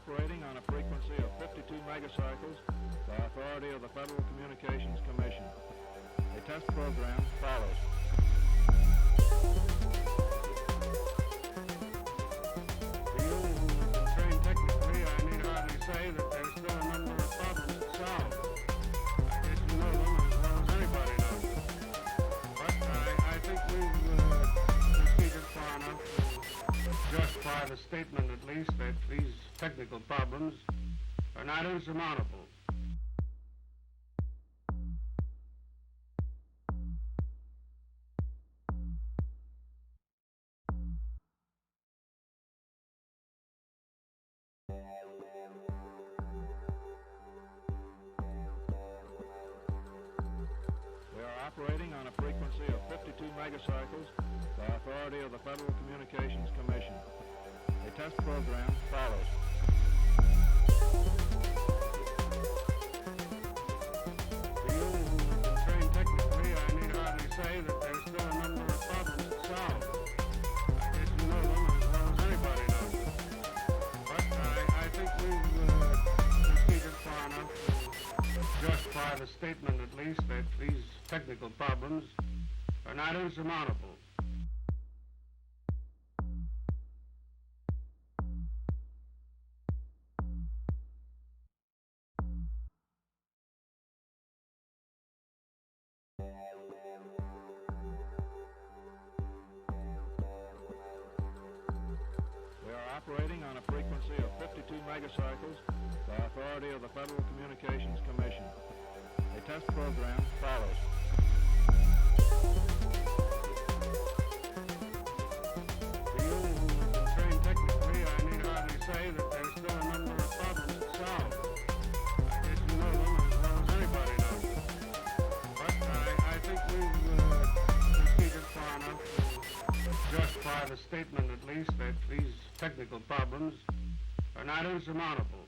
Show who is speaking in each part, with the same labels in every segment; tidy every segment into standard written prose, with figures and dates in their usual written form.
Speaker 1: operating on a frequency of 52 megacycles by authority of the Federal Communications Commission. A test program follows.
Speaker 2: For you who've been trained technically, I need hardly say that there's still a number of problems to solve. I guess you know them as well as anybody knows them. But I think we've proceeded far enough to justify the statement, at least, that these technical problems are not insurmountable.
Speaker 1: We are operating on a frequency of 52 megacycles by authority of the Federal Communications Commission. A test program follows.
Speaker 2: For you who've been trained technically, I need hardly say that there's still a number of problems to solve. I guess you know them as well as anybody knows them. But I think we've proceeded far enough to justify the statement, at least, that these technical problems are not insurmountable.
Speaker 1: We are operating on a frequency of 52 megacycles by authority of the Federal Communications Commission. A test program follows.
Speaker 2: For you who've been trained technically, I need hardly say that there's still a number of problems to solve. I guess you know them as well as anybody knows them. But I think we've proceeded far enough to justify the statement, at least, that these technical problems are not insurmountable.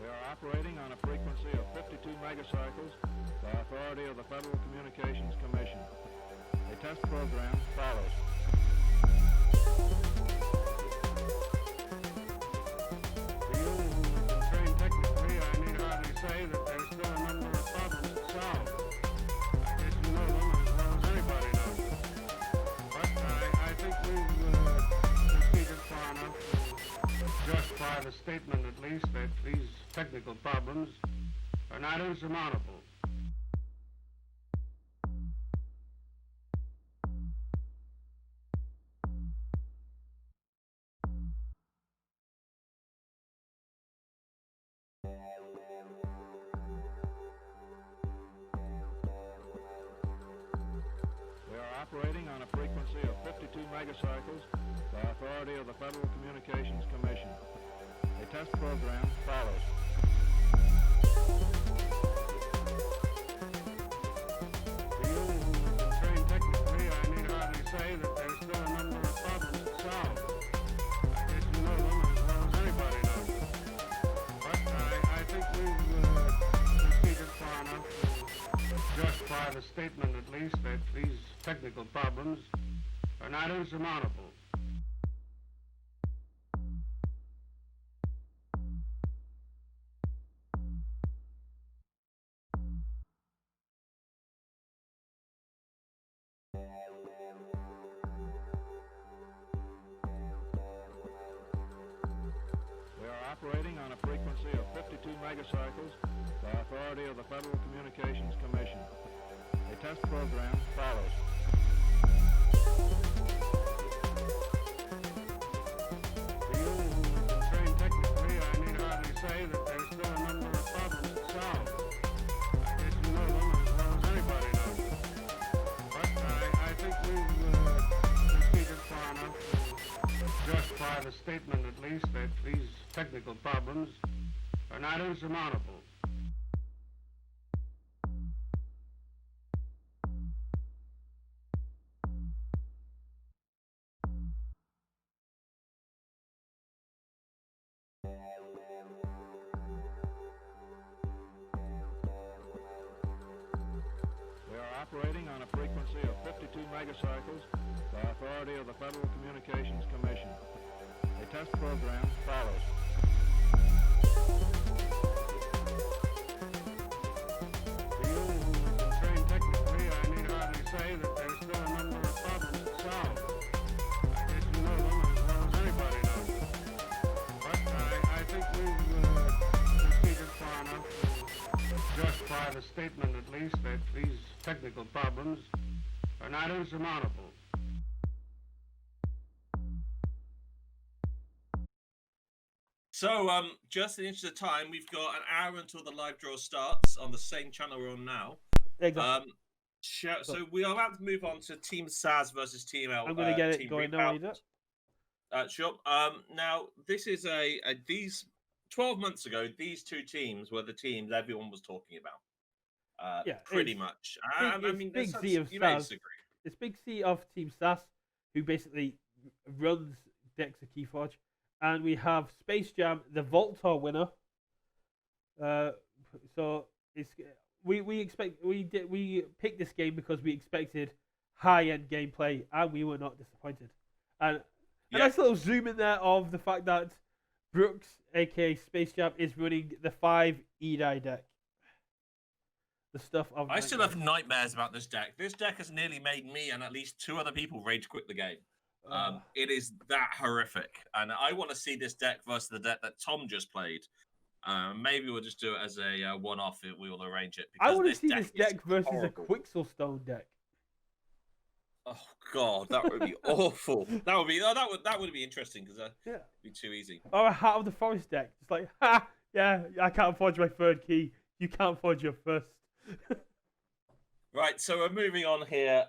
Speaker 1: We are operating on a frequency of 52 megacycles by authority of the Federal Communications Commission. A test program follows.
Speaker 2: For you who've been trained technically, I need hardly say that there's still a number of problems to solve. I guess you know them as well as anybody knows them. But I think we've proceeded far enough to justify the statement, at least, that these technical problems are not insurmountable.
Speaker 1: We are operating on a frequency of 52 megacycles by authority of the Federal Communications Commission. A test program follows.
Speaker 2: For you who've been trained technically, I need hardly say that there's still a number of problems to solve. I guess you know them as well as anybody knows them. But I think we've proceeded far enough to justify the statement, at least, that these technical problems are not insurmountable.
Speaker 1: We are operating on a frequency of 52 megacycles by authority of the Federal Communications Commission. A test program follows.
Speaker 2: For you who've been trained technically, I need hardly say that there's still a number of problems to solve. I guess you know them as well as anybody knows them. But I think we've proceeded far enough to justify the statement, at least, that these technical problems are not insurmountable.
Speaker 1: operating on a frequency of 52 megacycles by authority of the Federal Communications Commission. A test program follows.
Speaker 2: To you who've been trained technically, I need hardly say that there's still a number of problems to solve. I guess you know them as well as anybody knows them. But I think we've proceeded far enough to justify the statement, at least, that these technical problems are not insurmountable.
Speaker 3: So, just in the interest of time, we've got an hour until the live draw starts on the same channel we're on now.
Speaker 4: Exactly.
Speaker 3: So we are about to move on to Team SAS versus Team L.
Speaker 4: I'm going to get
Speaker 3: Team
Speaker 4: it going
Speaker 3: Reapout.
Speaker 4: now.
Speaker 3: Sure. Now, this is these 12 months ago, these two teams were the teams everyone was talking about.
Speaker 4: Yeah,
Speaker 3: pretty much. I mean,
Speaker 4: Big
Speaker 3: there's
Speaker 4: Z
Speaker 3: some-
Speaker 4: of
Speaker 3: you may
Speaker 4: SAS.
Speaker 3: disagree.
Speaker 4: It's Big C of Team SAS, who basically runs decks of Keyforge, and we have Space Jam, the Voltor winner. So it's we picked this game because we expected high-end gameplay, and we were not disappointed. And a nice little zoom in there of the fact that Brooks, aka Space Jam, is running the 5 Edai deck. The stuff of
Speaker 3: I still have nightmares about this deck. This deck has nearly made me and at least 2 other people rage quit the game. It is that horrific, and I want to see this deck versus the deck that Tom just played. Maybe we'll just do it as a one-off. We will arrange it.
Speaker 4: I want to see
Speaker 3: deck
Speaker 4: this deck
Speaker 3: is
Speaker 4: versus
Speaker 3: horrible.
Speaker 4: a Quixelstone deck.
Speaker 3: Oh God, that would be awful. That would be interesting because that'd be too easy.
Speaker 4: Or a Heart of the Forest deck. It's like, ha, yeah, I can't forge my 3rd key. You can't forge your 1st.
Speaker 3: Right, so we're moving on here.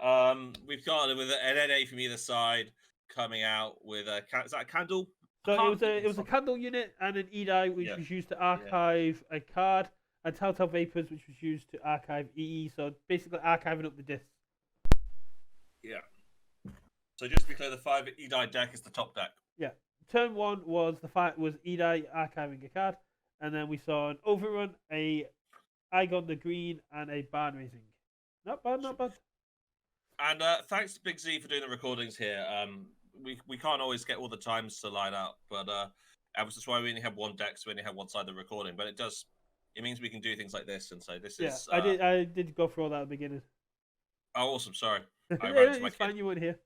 Speaker 3: We've got with an NA from either side coming out with a is that a candle?
Speaker 4: So it was a candle unit and an Edai, which was used to archive a card, and Telltale Vapors, which was used to archive EE. So basically archiving up the discs.
Speaker 3: Yeah. So just to be clear, the 5 Edai deck is the top deck.
Speaker 4: Yeah. Turn 1 was Edai archiving a card, and then we saw an Overrun, a Igon the Green, and a Barn Raising. Not bad, not bad.
Speaker 3: And thanks to Big Z for doing the recordings here. We can't always get all the times to line up, but that's why we only have one deck, so we only have one side of the recording. But it means we can do things like this and say this is.
Speaker 4: I did go through all that at the beginning.
Speaker 3: Oh, awesome! Sorry, I
Speaker 4: Yeah, it's fine. You weren't here.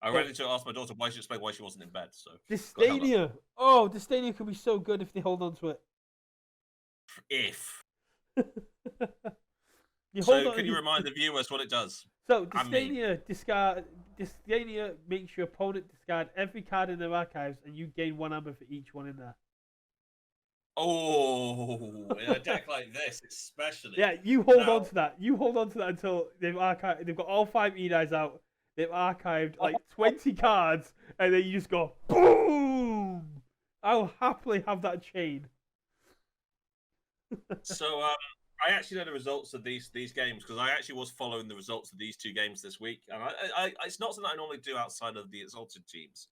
Speaker 3: I ran into ask my daughter why she explained why she wasn't in bed. So
Speaker 4: Dystania. Oh, Dystania could be so good if they hold on to it.
Speaker 3: If. Can you remind the viewers what it does?
Speaker 4: So Dystania makes your opponent discard every card in their archives, and you gain 1 amber for each one in there.
Speaker 3: Oh, in a deck like this, especially.
Speaker 4: Yeah, you hold on to that. You hold on to that until they've archived. They've got all 5 Edais out. They've archived like 20 cards, and then you just go boom. I'll happily have that chain.
Speaker 3: So I actually know the results of these games because I actually was following the results of these 2 games this week, and I it's not something I normally do outside of the Exalted teams,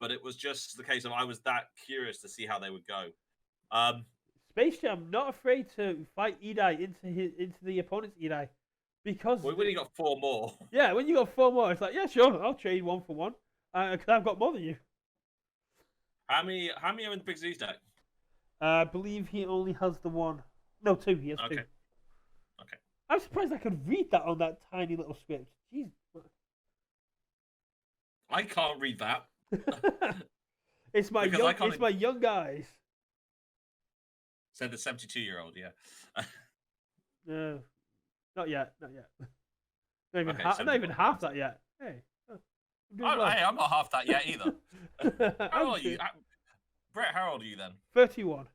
Speaker 3: but it was just the case of I was that curious to see how they would go.
Speaker 4: Space Jam not afraid to fight Edai into the opponent's Edai because
Speaker 3: when you got 4 more.
Speaker 4: Yeah, when you got 4 more, it's like sure, I'll trade 1 for 1 because I've got more than you.
Speaker 3: How many are in the Big Z's deck?
Speaker 4: I believe he only has the 1. No, 2. He has 2.
Speaker 3: Okay.
Speaker 4: I'm surprised I could read that on that tiny little script. Jeez.
Speaker 3: I can't read that.
Speaker 4: It's my young guys.
Speaker 3: Said the 72-year-old, yeah.
Speaker 4: No, not yet. Not even,
Speaker 3: Okay,
Speaker 4: not even half that yet. Hey.
Speaker 3: I'm not half that yet either. How old are you? Brett, how old are you then?
Speaker 4: 31.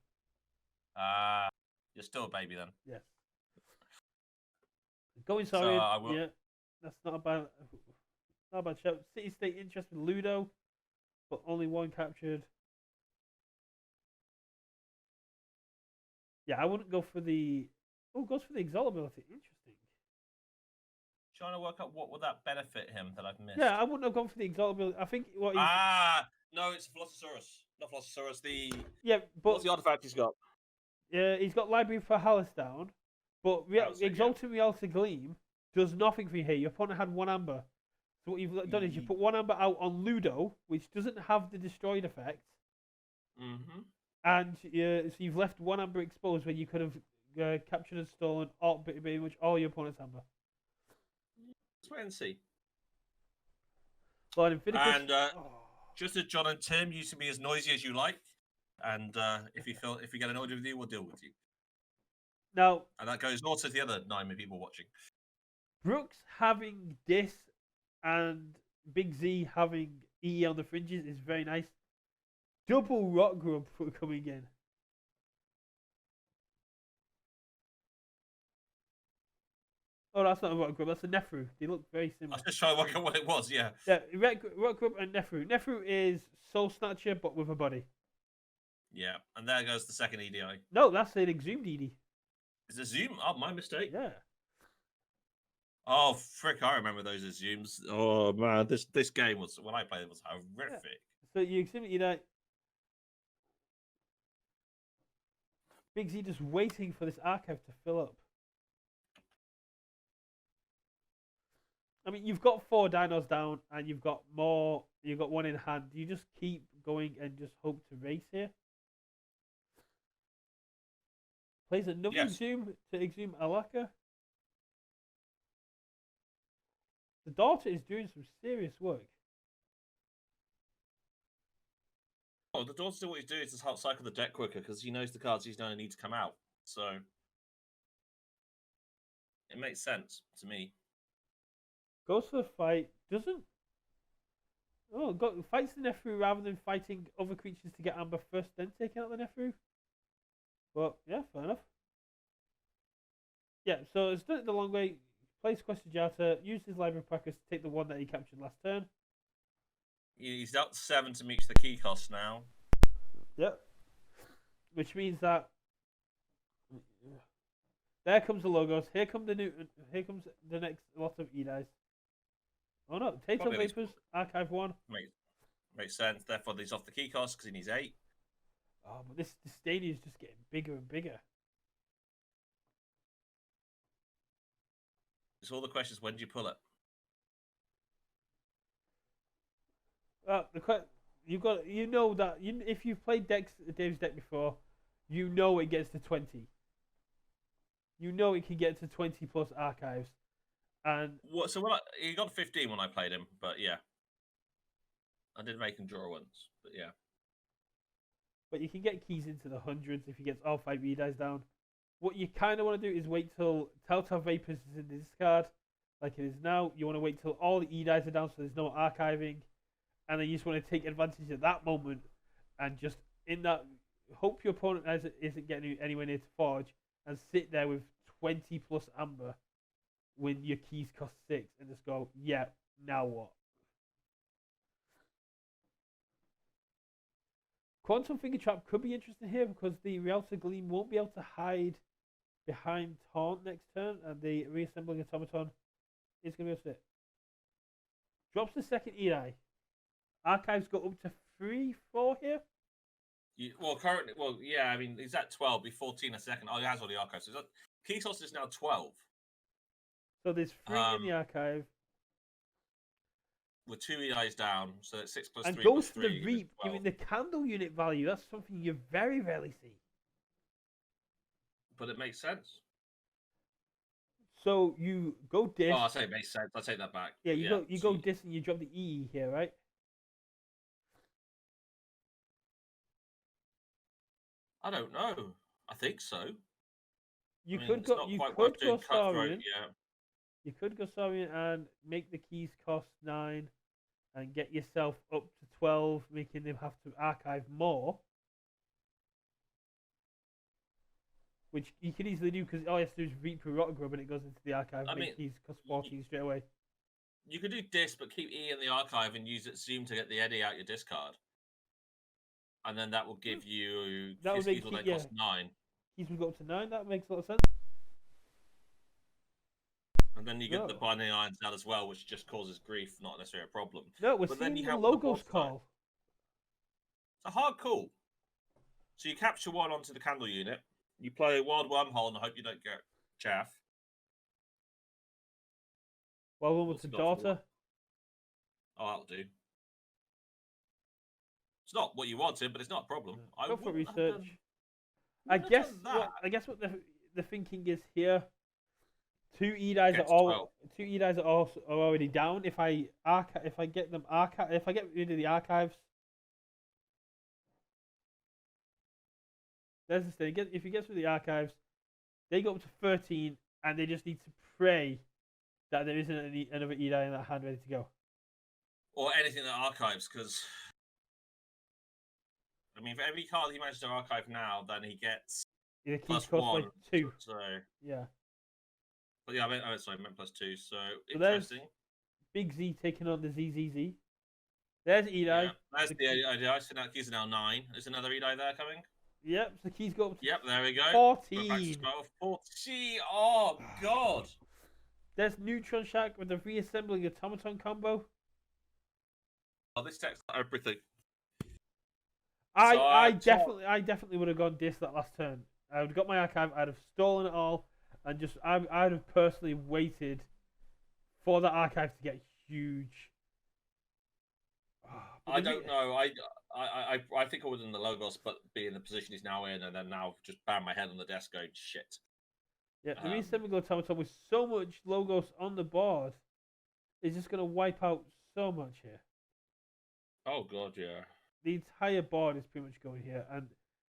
Speaker 3: You're still a baby then.
Speaker 4: Yeah. Going sorry.
Speaker 3: So
Speaker 4: yeah, that's not a bad shout. City State interest with Ludo, but only 1 captured. Yeah, I wouldn't go for the. Oh, goes for the Exalt ability. Interesting.
Speaker 3: Trying to work out what would that benefit him that I've missed.
Speaker 4: Yeah, I wouldn't have gone for the Exalt ability. I think what.
Speaker 3: No, it's Velocisaurus. Not Velocisaurus.
Speaker 4: But
Speaker 3: what's the artifact he's got?
Speaker 4: Yeah, he's got Library for Hallisdown, but Exalted Reality Gleam does nothing for you here. Your opponent had 1 amber. So what you've done is you put 1 amber out on Ludo, which doesn't have the destroyed effect.
Speaker 3: Mm-hmm.
Speaker 4: And so you've left 1 amber exposed when you could have captured and stolen pretty much all your opponent's amber.
Speaker 3: Let's wait and see.
Speaker 4: But
Speaker 3: And just as John and Tim, you can be as noisy as you like. And if you get annoyed with you, we'll deal with you.
Speaker 4: Now,
Speaker 3: And that goes also to the other 9 people watching.
Speaker 4: Brooks having this and Big Z having EE on the fringes is very nice. Double Rock Grub coming in. Oh, that's not a Rock Grub, that's a Nefru. They look very
Speaker 3: I
Speaker 4: similar.
Speaker 3: was just trying to work out what it was, yeah.
Speaker 4: Yeah, Rock Grub and Nefru. Nefru is Soul Snatcher, but with a body.
Speaker 3: Yeah, and there goes the second EDI.
Speaker 4: No, that's an Exhumed ED.
Speaker 3: Is it Zoom? Oh, my mistake.
Speaker 4: Yeah.
Speaker 3: Oh, frick, I remember those as Zooms. Oh, man, this game was, when I played it, was horrific.
Speaker 4: So you Exhumed ED. Big Z just waiting for this archive to fill up. I mean, you've got 4 dinos down, and you've got more. You've got 1 in hand. Do you just keep going and just hope to race here? Plays another Exhume to Exhume Alaka. The daughter is doing some serious work.
Speaker 3: Oh, the daughter what he's doing is just help cycle the deck quicker because he knows the cards he's going to need to come out. So it makes sense to me.
Speaker 4: Goes for the fight. Doesn't. Oh, fights the Nefru rather than fighting other creatures to get Amber first, then taking out the Nefru. But yeah, fair enough. Yeah, so it's done it the long way. Plays Questijata, used his library practice to take the 1 that he captured last turn.
Speaker 3: He's up to 7 to meet the key cost now.
Speaker 4: Yep. Which means that there comes the logos. Here comes the next lot of EDIs. Oh no, Tato Vapors, Archive 1.
Speaker 3: Makes sense. Therefore, he's off the key cost because he needs 8.
Speaker 4: Oh, but this stadium is just getting bigger and bigger.
Speaker 3: It's all the questions. When do you pull it?
Speaker 4: You know that if you've played Dave's deck before, you know it gets to 20. You know it can get to 20 plus archives, and
Speaker 3: So he got 15 when I played him, but yeah, I did make him draw once, but yeah.
Speaker 4: But you can get keys into the hundreds if he gets all 5 EDIs down. What you kind of want to do is wait till Telltale Vapors is in the discard, like it is now. You want to wait till all the EDIs are down so there's no archiving. And then you just want to take advantage of that moment and just hope your opponent isn't getting anywhere near to Forge and sit there with 20 plus Amber when your keys cost 6 and just go, yeah, now what? Quantum Finger Trap could be interesting here because the Realtor Gleam won't be able to hide behind Taunt next turn, and the Reassembling Automaton is going to be able to sit. Drops the second EDI. Archives go up to 3-4 here.
Speaker 3: Currently, yeah, I mean, he's at 12, be 14 a second. Oh, he has all the archives. So key cost is now 12.
Speaker 4: So there's 3 in the archive.
Speaker 3: With 2 EIs down, so it's 6 plus 3
Speaker 4: and goes
Speaker 3: plus
Speaker 4: to
Speaker 3: 3
Speaker 4: the Reap, giving the candle unit value. That's something you very rarely see.
Speaker 3: But it makes sense.
Speaker 4: So you go dis.
Speaker 3: Oh, I say it makes sense. I'll take that back.
Speaker 4: Yeah, you go dis and you drop the EE here, right?
Speaker 3: I don't know. I think so.
Speaker 4: You could go Saurian.
Speaker 3: Yeah.
Speaker 4: You could go Saurian and make the keys cost 9 and get yourself up to 12, making them have to archive more. Which you can easily do because all you have to do is reap your Rock Grub and it goes into the archive and make keys cost 14 straight away.
Speaker 3: You could do dis, but keep E in the archive and use it Zoom to get the Eddie out your discard. And then that will give you keys will then cost 9.
Speaker 4: Keys will go up to 9, that makes a lot of sense.
Speaker 3: And then you get the Binding Irons out as well, which just causes grief, not necessarily a problem.
Speaker 4: No, we're seeing the logos call.
Speaker 3: It's a hard call. So you capture 1 onto the candle unit, you play a Wild Wormhole and hope you don't get chaff.
Speaker 4: Well, one
Speaker 3: What's
Speaker 4: with the
Speaker 3: it got for
Speaker 4: daughter.
Speaker 3: Oh, that'll do. It's not what you wanted, but it's not a problem. I
Speaker 4: Go for
Speaker 3: wouldn't have
Speaker 4: research.
Speaker 3: done-
Speaker 4: I
Speaker 3: wouldn't have
Speaker 4: guess
Speaker 3: done that.
Speaker 4: I guess what the thinking is here. Two Edis are
Speaker 3: Gets
Speaker 4: all are already down. If I get rid of the archives, there's the thing. If he gets rid of the archives, they go up to 13, and they just need to pray that there isn't another Edi in that hand ready to go.
Speaker 3: Or anything that archives, because I mean, for every card he manages to archive now, then he gets
Speaker 4: The keys
Speaker 3: plus
Speaker 4: cost
Speaker 3: 1.
Speaker 4: like 2.
Speaker 3: So,
Speaker 4: Yeah.
Speaker 3: but yeah, I meant plus 2. So,
Speaker 4: So there's
Speaker 3: interesting.
Speaker 4: Big Z taking on the ZZZ. There's Edi.
Speaker 3: Yeah, that's the idea. So now keys are now 9. Is another Edi there coming?
Speaker 4: Yep. So the keys go up to
Speaker 3: Yep, there we go.
Speaker 4: 14.
Speaker 3: 14. Oh god.
Speaker 4: There's Neutron Shack with the reassembling automaton combo.
Speaker 3: Oh, this deck's got everything.
Speaker 4: I definitely would have gone this that last turn. I would have got my archive. I'd have stolen it all, and just I'd have personally waited for the archive to get huge.
Speaker 3: I don't know. I think I would have done the Logos, but be in the position he's now in, and then now just bang my head on the desk going shit.
Speaker 4: Yeah, the reassembling automaton with so much logos on the board is just going to wipe out so much here.
Speaker 3: Oh god, yeah.
Speaker 4: The entire board is pretty much going here, and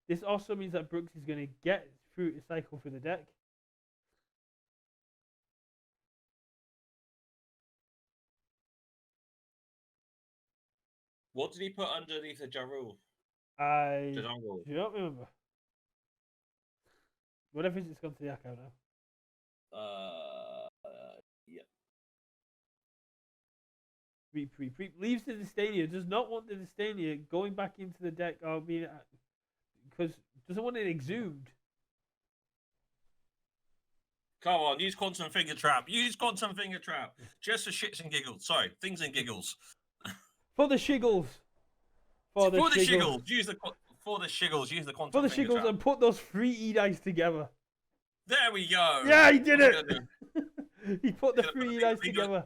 Speaker 4: this also means that Brooks is going to get through cycle through the deck.
Speaker 3: What did he put underneath the Jarul?
Speaker 4: I
Speaker 3: Jadongle.
Speaker 4: do not remember. Whatever it is, it's gone to the archive now.
Speaker 3: Yeah.
Speaker 4: Reap. Leaves the Distania. Does not want the Distania going back into the deck or being because doesn't want it exhumed.
Speaker 3: Come on, use Quantum Finger Trap. Use Quantum Finger Trap. Just for shits and giggles. Sorry, things and giggles.
Speaker 4: For the shiggles. For the shiggles.
Speaker 3: Use the for the shiggles. Use the Quantum
Speaker 4: For the
Speaker 3: Finger
Speaker 4: shiggles
Speaker 3: Trap.
Speaker 4: and put those 3 Edis together.
Speaker 3: There we go.
Speaker 4: Yeah, he did
Speaker 3: What's he
Speaker 4: it.
Speaker 3: gonna do?
Speaker 4: He put the
Speaker 3: He's gonna
Speaker 4: 3
Speaker 3: put the
Speaker 4: Edis
Speaker 3: leader-
Speaker 4: together.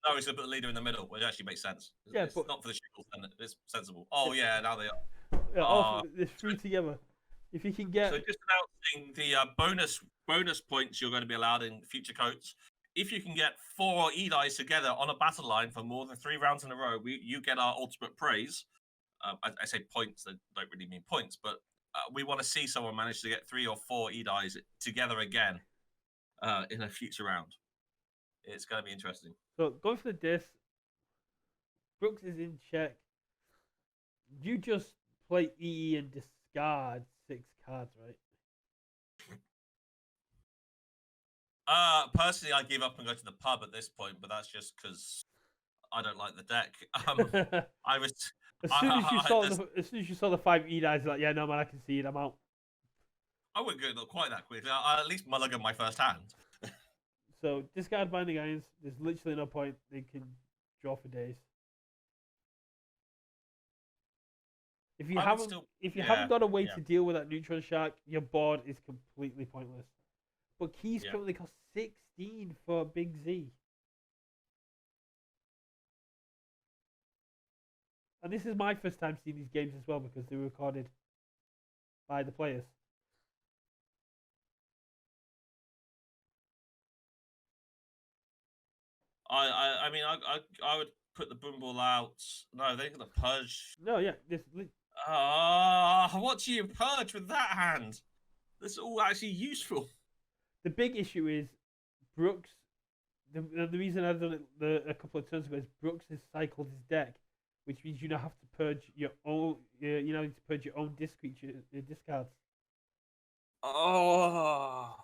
Speaker 3: No, he's gonna put the leader in the middle, which actually makes sense.
Speaker 4: Yeah,
Speaker 3: It's
Speaker 4: but-
Speaker 3: not for the shiggles, then it's sensible. Oh yeah, now they are.
Speaker 4: Yeah, all the 3 together. If you can get
Speaker 3: So just announcing the bonus points you're going to be allowed in future codes. If you can get 4 Edis together on a battle line for more than 3 rounds in a row, you get our ultimate praise. I say points, that don't really mean points, but we want to see someone manage to get 3 or 4 Edis together again in a future round. It's going to be interesting.
Speaker 4: so going for the disc. Brooks is in check. You just play EE and discard 6 cards, right?
Speaker 3: Personally, I give up and go to the pub at this point, but that's just because I don't like the deck. I was
Speaker 4: As soon as you saw the 5 Edis, like, yeah, no man, I can see it. I'm out.
Speaker 3: I wouldn't go quite that quickly. I'll at least mulligan my first hand.
Speaker 4: So discard Binding Irons. There's literally no point. They can draw for days. If you haven't got a way to deal with that Neutron Shark, your board is completely pointless. But keys currently cost 16 for Big Z. And this is my first time seeing these games as well because they were recorded by the players.
Speaker 3: I mean, I would put the Boomball out. No, they're gonna purge.
Speaker 4: No, yeah,
Speaker 3: What do you purge with that hand? That's all actually useful.
Speaker 4: the big issue is Brooks. The reason I've done it a couple of turns ago is Brooks has cycled his deck, which means you now have to purge your own. You now need to purge your own discards.
Speaker 3: Oh.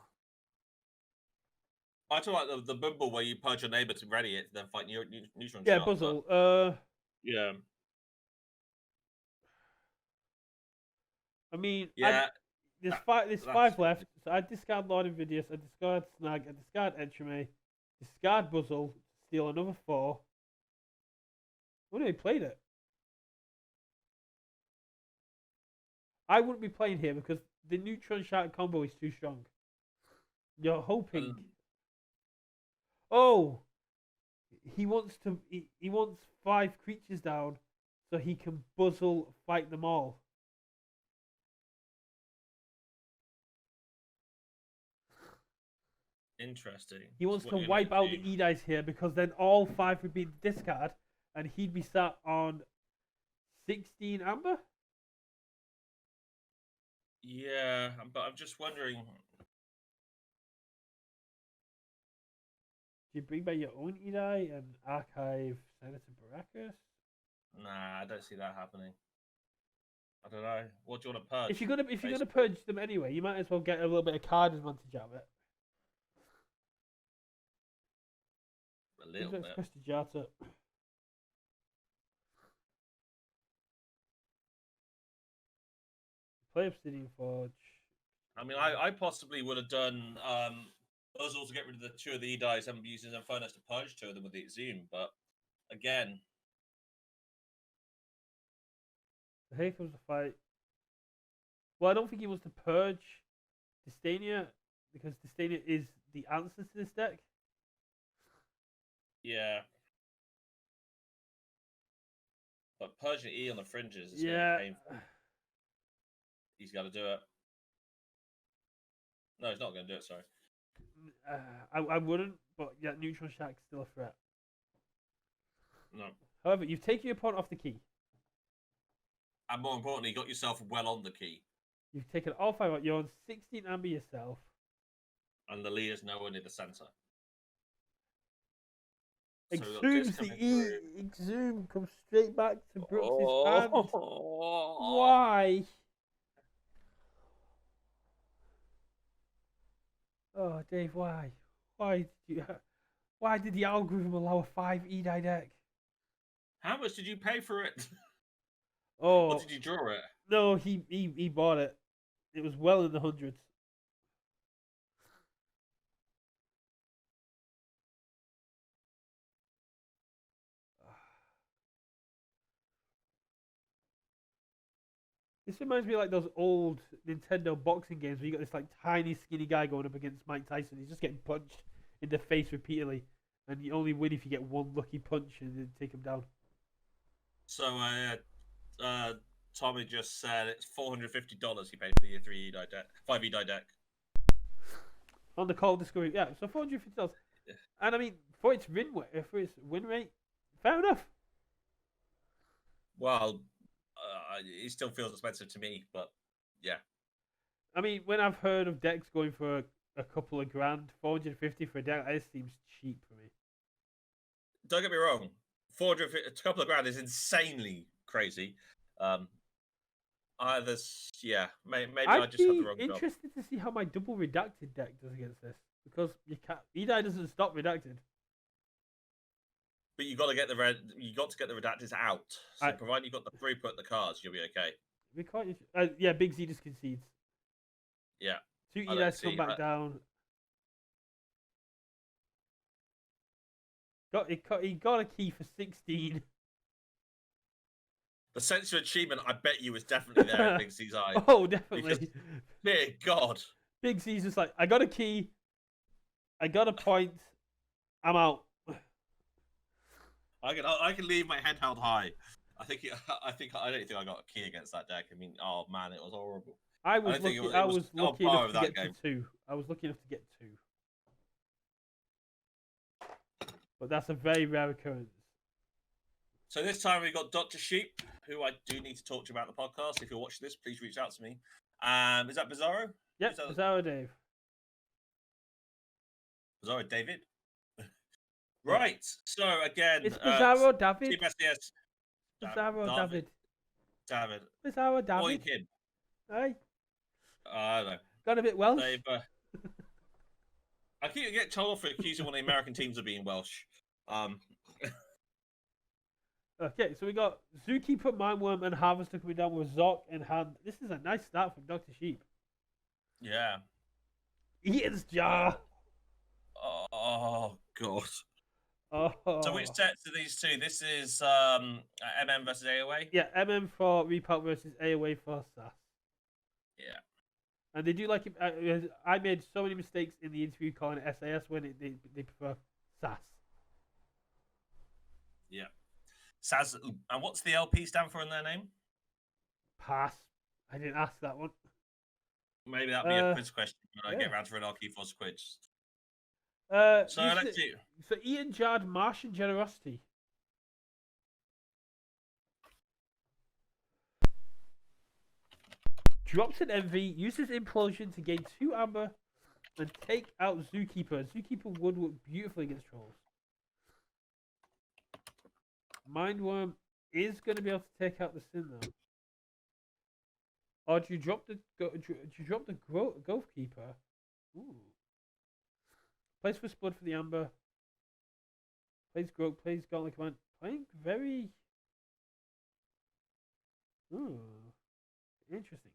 Speaker 3: I talk about the Bumble where you purge your neighbor to ready it, then fight neutron.
Speaker 4: Yeah,
Speaker 3: shot,
Speaker 4: Buzzle.
Speaker 3: Yeah.
Speaker 4: I mean,
Speaker 3: Yeah.
Speaker 4: There's 5 left. So I discard Lord Invidious, I discard Snag, I discard Etchame, discard Buzzle, steal another 4. When have played it? I wouldn't be playing here because the Neutron Shark combo is too strong. You're hoping. Oh! he wants to. He wants 5 creatures down, so he can buzzle fight them all.
Speaker 3: Interesting.
Speaker 4: He wants
Speaker 3: So
Speaker 4: to
Speaker 3: what you're
Speaker 4: wipe
Speaker 3: gonna
Speaker 4: out
Speaker 3: do-
Speaker 4: the E-Dice here because then all 5 would be in the discard, and he'd be sat on 16 amber.
Speaker 3: Yeah, but I'm just wondering.
Speaker 4: Do you bring back your own E-Die and archive Senator Baracus?
Speaker 3: Nah, I don't see that happening. I don't know. What do you want to purge?
Speaker 4: If you're gonna
Speaker 3: basically?
Speaker 4: purge them anyway, you might as well get a little bit of card advantage out of it.
Speaker 3: A little
Speaker 4: Let's
Speaker 3: bit.
Speaker 4: press the Jata. Play Obsidian Forge.
Speaker 3: I mean, I possibly would have done puzzles to get rid of the 2 of the E-Dice and using them furnace to purge 2 of them with the Exhume, but again,
Speaker 4: Here comes the fight. Well, I don't think he wants to purge Distania because Distania is the answer to this deck.
Speaker 3: yeah. But purging E on the fringes is
Speaker 4: Yeah.
Speaker 3: going to be painful. He's got to do it. No, he's not going to do it, sorry.
Speaker 4: I wouldn't, but yeah, Neutron Shack's still a threat.
Speaker 3: No.
Speaker 4: However, you've taken your pawn off the key.
Speaker 3: And more importantly, you got yourself well on the key.
Speaker 4: You've taken all 5 out. You're on 16 amber yourself.
Speaker 3: And the leader's nowhere near the centre.
Speaker 4: Exhumes the E. Exhume comes straight back to Brooks' hand. Why? Oh, Dave, why? Why did the algorithm allow a 5 E-Die deck?
Speaker 3: How much did you pay for it?
Speaker 4: Oh,
Speaker 3: Or did you draw it?
Speaker 4: no, he bought it. It was well in the hundreds. This reminds me of like those old Nintendo boxing games where you got this like tiny skinny guy going up against Mike Tyson. He's just getting punched in the face repeatedly, and you only win if you get one lucky punch and then take him down.
Speaker 3: So, Tommy just said it's $450 he paid for the 3 E-Die deck, 5 E-Die deck.
Speaker 4: On the call discovery, yeah. So $450, and I mean for its win rate, fair enough.
Speaker 3: Well, it still feels expensive to me, but yeah.
Speaker 4: I mean, when I've heard of decks going for a couple of grand, 450 for a deck, this seems cheap for me.
Speaker 3: Don't get me wrong, 450, a couple of grand is insanely crazy. Maybe I just have the wrong job.
Speaker 4: Interested to see how my double redacted deck does against this because you can't. E-Die doesn't stop redacted.
Speaker 3: But you got to get the redactors out. So provided you got the throughput the cards, you'll be okay.
Speaker 4: We can't. Yeah, Big Z just concedes.
Speaker 3: Yeah.
Speaker 4: 2
Speaker 3: I
Speaker 4: E-Dice
Speaker 3: don't
Speaker 4: come
Speaker 3: see
Speaker 4: back
Speaker 3: that.
Speaker 4: down. He got a key for 16.
Speaker 3: The sense of achievement, I bet you, was definitely there in Big C's eye.
Speaker 4: Oh, definitely.
Speaker 3: Because, dear God.
Speaker 4: Big Z's just like, I got a key. I got a point. I'm out.
Speaker 3: I can leave my head held high. I don't think I got a key against that deck. I mean, oh man, it was horrible.
Speaker 4: I was
Speaker 3: think
Speaker 4: lucky.
Speaker 3: it
Speaker 4: I
Speaker 3: was
Speaker 4: was
Speaker 3: on
Speaker 4: lucky
Speaker 3: par
Speaker 4: enough
Speaker 3: with
Speaker 4: to
Speaker 3: that
Speaker 4: get
Speaker 3: game.
Speaker 4: to 2. I was lucky enough to get 2. But that's a very rare occurrence.
Speaker 3: So this time we got Dr. Sheep, who I do need to talk to you about the podcast. If you're watching this, please reach out to me. Is that Bizarro?
Speaker 4: Yep,
Speaker 3: Is that
Speaker 4: Bizarro Dave.
Speaker 3: Bizarro David? Right. So again,
Speaker 4: It's Bizarro David.
Speaker 3: Team SDS.
Speaker 4: Bizarro David.
Speaker 3: David.
Speaker 4: Bizarro David.
Speaker 3: Boy, him.
Speaker 4: Hey,
Speaker 3: I don't know.
Speaker 4: got a bit Welsh.
Speaker 3: Dave, I keep getting told off for accusing one of the American teams of being Welsh.
Speaker 4: Okay, so we got Zookeeper, Mindworm, and Harvester coming down with Zoc in hand. This is a nice start from Dr. Sheep.
Speaker 3: Yeah.
Speaker 4: Eaton's Jar.
Speaker 3: Oh God.
Speaker 4: Oh.
Speaker 3: So which sets are these two? This is MM versus AOA.
Speaker 4: Yeah, MM for Reapout versus AOA for SAS.
Speaker 3: Yeah.
Speaker 4: And they do like it. I made so many mistakes in the interview calling it SAS when they prefer SAS.
Speaker 3: SAS, and what's the LP stand for in their name?
Speaker 4: Pass. I didn't ask that one.
Speaker 3: Maybe that'll be a quiz question when I
Speaker 4: yeah.
Speaker 3: get around to an Keyforge quiz. So
Speaker 4: You
Speaker 3: let's
Speaker 4: said-
Speaker 3: see.
Speaker 4: So Ian Jard, Martian Generosity. Drops an MV, uses Implosion to gain 2 amber and take out Zookeeper. Zookeeper would work beautifully against trolls. Mindworm is going to be able to take out the Sin though. Or do you drop the Ghost Keeper? Ooh. Plays for Spud for the amber. Plays Groke, plays Gauntlet Command. Playing very... Ooh. Interesting.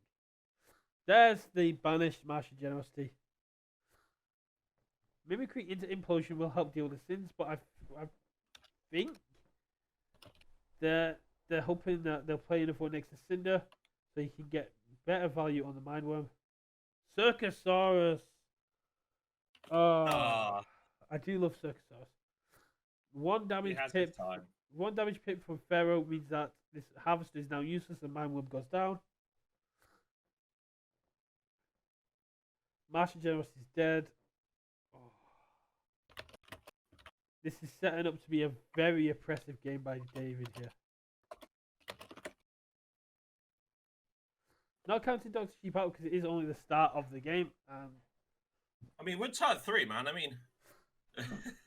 Speaker 4: There's the banished Martian Generosity. Mimicry into Implosion will help deal with the Sins, but I think they're hoping that they'll play enough one next to Cinder so you can get better value on the Mindworm. Circusaurus! Oh, I do love Circusaurus. One damage pip. One damage pip from Pharaoh means that this Harvester is now useless and Mindworm goes down. Martian Generosity is dead. Oh. This is setting up to be a very oppressive game by David here. Not counting Dr. Sheep out because it is only the start of the game.
Speaker 3: I mean, we're tied 3, man. I mean,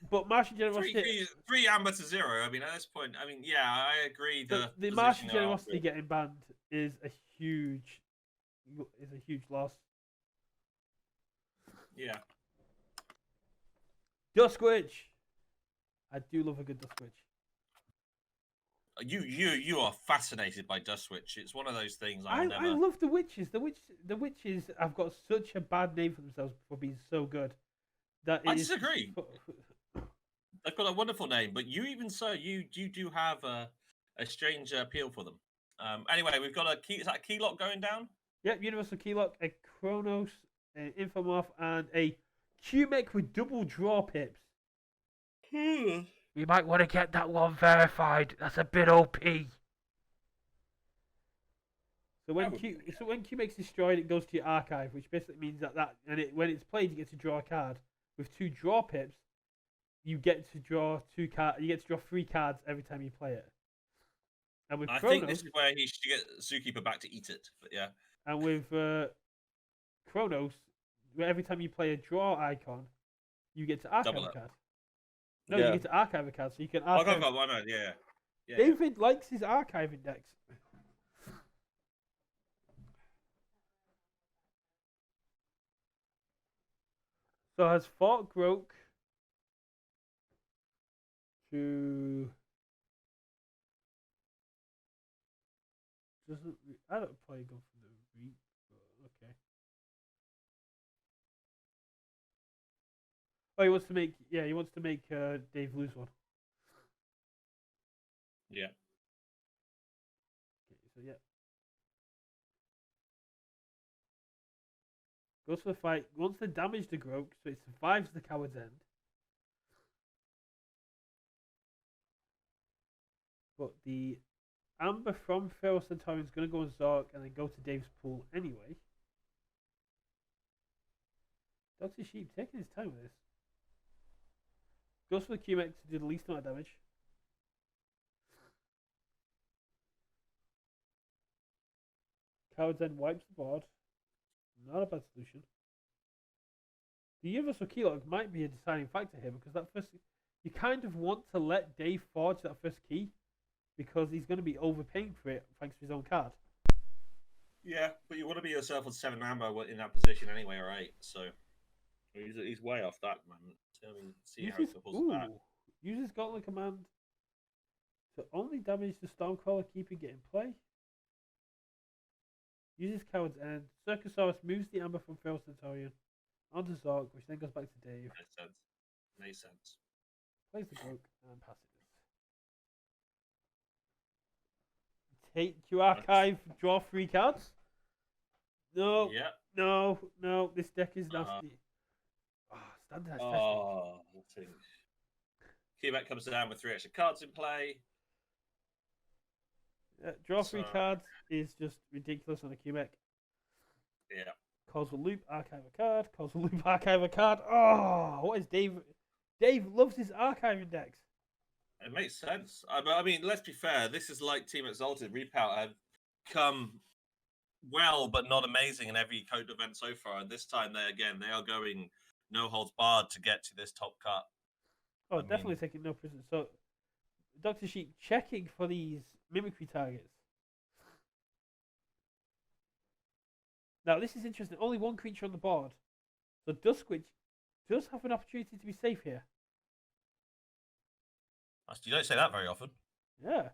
Speaker 4: but Martian Generosity...
Speaker 3: three amber to 0. I mean, at this point, I mean, yeah, I agree.
Speaker 4: The Martian Generosity getting banned is a huge loss.
Speaker 3: Yeah.
Speaker 4: Dusk Witch. I do love a good Dusk Witch.
Speaker 3: You are fascinated by Dusk Witch. It's one of those things I
Speaker 4: love the witches. The witches have got such a bad name for themselves for being so good.
Speaker 3: I disagree. They've got a wonderful name, but you do have a strange appeal for them. Anyway, we've got a key. Is that a key lock going down?
Speaker 4: Yep, Universal Key Lock, a Chronos, an Infomorph, and a Q-Mech with double draw pips. We might want to get that one verified. That's a bit OP. So when Q-Mech's destroyed, it goes to your archive, which basically means that when it's played, you get to draw a card. With 2 draw pips, you get to draw 2 cards. You get to draw 3 cards every time you play it. And with
Speaker 3: I
Speaker 4: Chronos,
Speaker 3: think this is where he should get Zookeeper back to eat it. But yeah.
Speaker 4: And with Chronos, where every time you play a draw icon, you get to archive a card. No, you get to archive a card, so you can archive.
Speaker 3: Yeah.
Speaker 4: David likes his archive index. So has fought Groke to... I don't probably go for the Reap, but okay. Oh, he wants to make Dave lose one.
Speaker 3: Yeah.
Speaker 4: Okay, so yeah. Goes for the fight, wants to damage the Groke, so it survives the Coward's End. But the Amber from Feral Centaurian is going to go on Zork and then go to Dave's pool anyway. Dr. Sheep taking his time with this. Goes for the Q-Mech to do the least amount of damage. Coward's End wipes the board. Not a bad solution. The Universal Keylock might be a deciding factor here because that first... You kind of want to let Dave forge that first key because he's going to be overpaying for it thanks to his own card.
Speaker 3: Yeah, but you want to be yourself with 7 ammo in that position anyway, or 8, so... He's way off that, man. So, I mean, see how he couples that.
Speaker 4: Uses Gauntlet Command to only damage the Stormcrawler, keeping it in play. Uses Coward's End. Circusaurus moves the Amber from Feral Centaurian onto Zork, which then goes back to Dave.
Speaker 3: Makes sense.
Speaker 4: Plays the Groke and passes. Take your archive, draw 3 cards. No.
Speaker 3: Yeah.
Speaker 4: No. This deck is nasty. Standardized
Speaker 3: Q-Mech comes down with 3 extra cards in play.
Speaker 4: Draw 3
Speaker 3: So-
Speaker 4: cards is just ridiculous on a QMech.
Speaker 3: Yeah.
Speaker 4: Causal loop, archive a card. Causal loop, archive a card. Oh, what is Dave? Dave loves his archive index.
Speaker 3: It makes sense. I mean, let's be fair. This is like Team Exalted. Reapout have come well, but not amazing in every code event so far. And this time, they are going no holds barred to get to this top cut.
Speaker 4: Oh,
Speaker 3: I
Speaker 4: definitely
Speaker 3: mean-
Speaker 4: taking no prisoners. So, Dr. Sheep checking for these mimicry targets. Now, this is interesting. Only one creature on the board. So, Duskwitch does have an opportunity to be safe here.
Speaker 3: You don't say that very often.
Speaker 4: Yeah.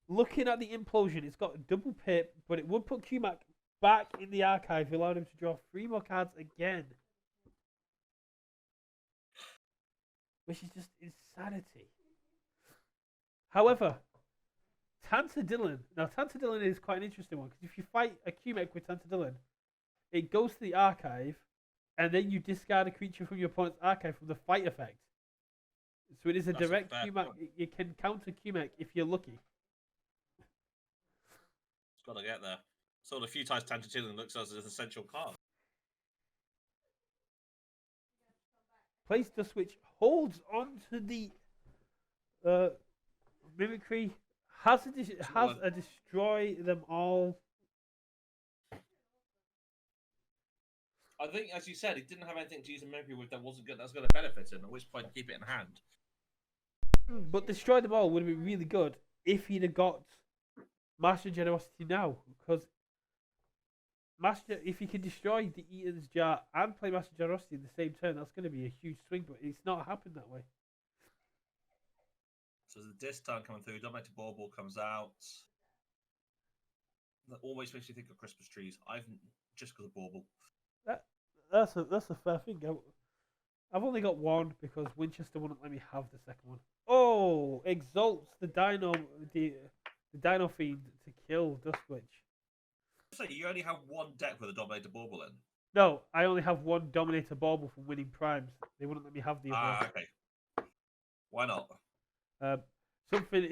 Speaker 4: Looking at the implosion, it's got a double pip, but it would put QMac back in the archive, allowing him to draw 3 more cards again. Which is just insanity. However, Tantadillon. Now, Tantadillon is quite an interesting one, because if you fight a QMac with Tantadillon, it goes to the archive, and then you discard a creature from your opponent's archive from the fight effect. So it is a
Speaker 3: That's a
Speaker 4: direct
Speaker 3: fair
Speaker 4: QMac.
Speaker 3: point.
Speaker 4: You can counter QMac if you're lucky.
Speaker 3: It's got to get there. So a few times Tantatillion looks as an essential card.
Speaker 4: Plays the switch, holds on to the mimicry, has a destroy them all.
Speaker 3: I think, as you said, he didn't have anything to use a mimicry with that wasn't good. That's going to benefit him. At which point, keep it in hand.
Speaker 4: But destroy them all would have been really good if he'd have got Master Generosity now, because if he can destroy the Eaton's Jar and play Master Generosity in the same turn, that's going to be a huge swing. But it's not happened that way.
Speaker 3: So there's a disc turn coming through. Dominated Bauble comes out. That always makes you think of Christmas trees. I've just because of Bauble.
Speaker 4: That's a fair thing. I've only got one because Winchester wouldn't let me have the second one. Oh, exalts the Dino Fiend to kill Duskwitch.
Speaker 3: So you only have one deck with a Dominated Bauble in.
Speaker 4: No, I only have one Dominator Bauble from winning primes. They wouldn't let me have the other.
Speaker 3: Okay. Why not?
Speaker 4: Something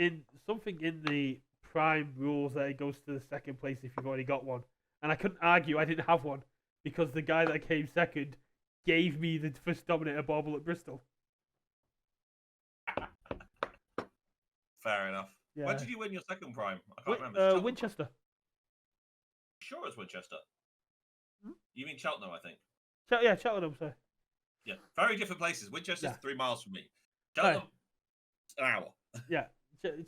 Speaker 4: in the prime rules that it goes to the second place if you've already got one. And I couldn't argue I didn't have one because the guy that came second gave me the first Dominator Bauble at Bristol.
Speaker 3: Fair enough.
Speaker 4: Yeah.
Speaker 3: When did you win your second prime? I can't remember. Cheltenham?
Speaker 4: Winchester.
Speaker 3: Sure, it's Winchester.
Speaker 4: Hmm?
Speaker 3: You mean Cheltenham, I think.
Speaker 4: Yeah, Cheltenham, sorry.
Speaker 3: Yeah, very different places. Winchester's
Speaker 4: Yeah.
Speaker 3: 3 miles from me. Cheltenham, an hour.
Speaker 4: Yeah,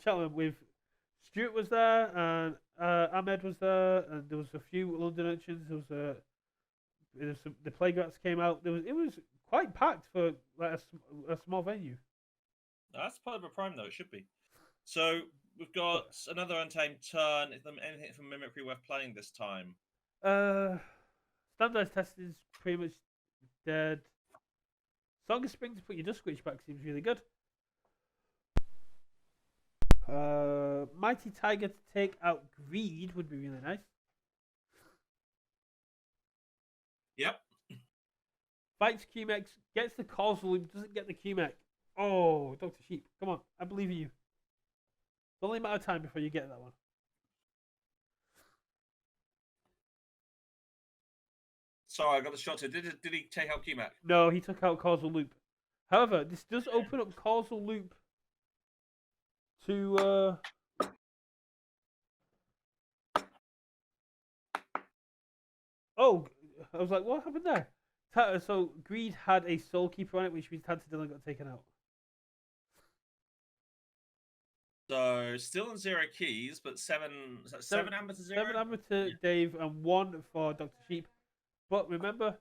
Speaker 4: Cheltenham with Stuart was there and Ahmed was there, and there was a few London urchins. There was the Playgrats came out. It was quite packed for like a small venue.
Speaker 3: That's part of a prime, though. It should be. So we've got another untamed turn. Is there anything from Mimicry worth playing this time?
Speaker 4: Standardized test is pretty much dead. Song of Spring to put your Duskwitch back seems really good. Mighty Tiger to take out Greed would be really nice.
Speaker 3: Yep.
Speaker 4: Fights QMX, gets the causal loop, doesn't get the QMX. Oh, Dr. Sheep, come on, I believe in you. It's only a matter of time before you get that one.
Speaker 3: Sorry, I got the shot to. Did he take out QMAC?
Speaker 4: No, he took out causal loop. However, this does open up causal loop to Oh, I was like, what happened there? So Greed had a Soul Keeper on it, which means Tantadillon got taken out.
Speaker 3: So still on 0 keys, but 7 amber to 0?
Speaker 4: 7 amber to Dave and 1 for Dr. Sheep. But remember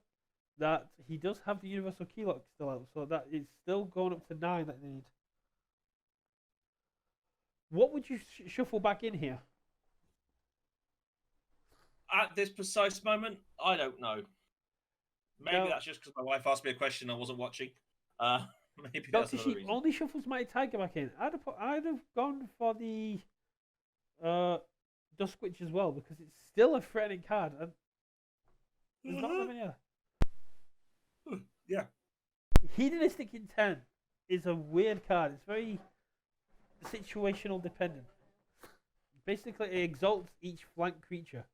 Speaker 4: that he does have the Universal Keylock still out, so that is still going up to 9 that they need. What would you shuffle back in here?
Speaker 3: At this precise moment, I don't know. Maybe
Speaker 4: No.
Speaker 3: that's just because my wife asked me a question I wasn't watching. Maybe that's
Speaker 4: Dr.
Speaker 3: another
Speaker 4: Sheep
Speaker 3: reason.
Speaker 4: only shuffles Mighty Tiger back in. I'd have gone for the Duskwitch as well, because it's still a threatening card. And there's not that many other.
Speaker 3: Yeah.
Speaker 4: Hedonistic Intent is a weird card. It's very situational dependent. Basically, it exalts each flank creature.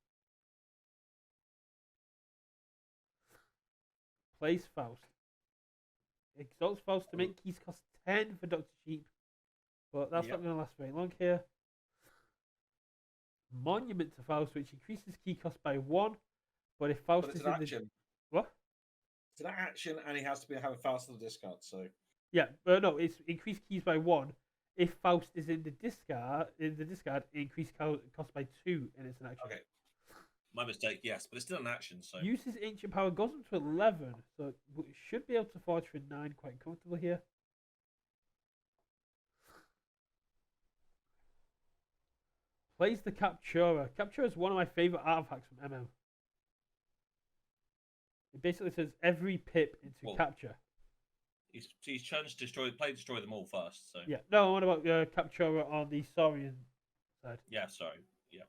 Speaker 4: Plays Faust. Exalts Faust to make keys cost 10 for Dr. Sheep. But that's not going to last very long here. Monument to Faust, which increases key cost by 1. But if Faust is in
Speaker 5: action.
Speaker 4: What?
Speaker 5: It's an action, and he has to have a Faust on the discard. So
Speaker 4: yeah, no, it's increased keys by 1. If Faust is in the discard, increased cost by 2, and it's an action.
Speaker 3: Okay, my mistake. Yes, but it's still an action. So
Speaker 4: Uses ancient power, goes up to 11, so it should be able to forge for 9 quite comfortably here. Plays the Capturer. Capturer is one of my favorite artifacts from MM. It basically says every pip into capture.
Speaker 3: He's changed destroy them all first. So
Speaker 4: yeah, no, what about Capturer on the Saurian side?
Speaker 3: Yeah, sorry, yeah.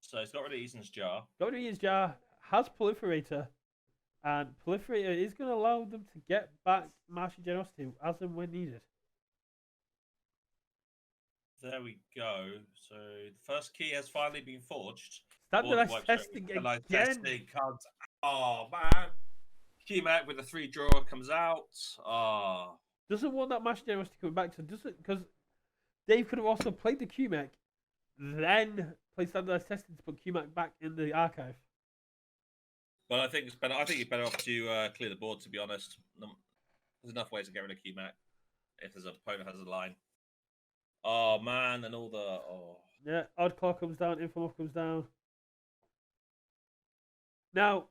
Speaker 3: So it's got rid of Eason's Jar.
Speaker 4: Got rid of his jar. Has Proliferator, and Proliferator is going to allow them to get back Martial Generosity as and when needed.
Speaker 3: There we go. So the first key has finally been forged.
Speaker 4: Standardized testing again.
Speaker 3: Testing comes. Oh man. Keymac with a 3 draw comes out. Oh.
Speaker 4: Doesn't want that Martial Generosity coming back, so doesn't, because Dave could have also played the Keymac, then play standardized testing to put Keymac back in the archive.
Speaker 3: Well, I think it's better. I think you're better off to clear the board. To be honest, there's enough ways to get rid of Keymac if there's an opponent has a line. Oh man, and all the
Speaker 4: yeah, Odd Claw comes down, Infomorph comes down. Now,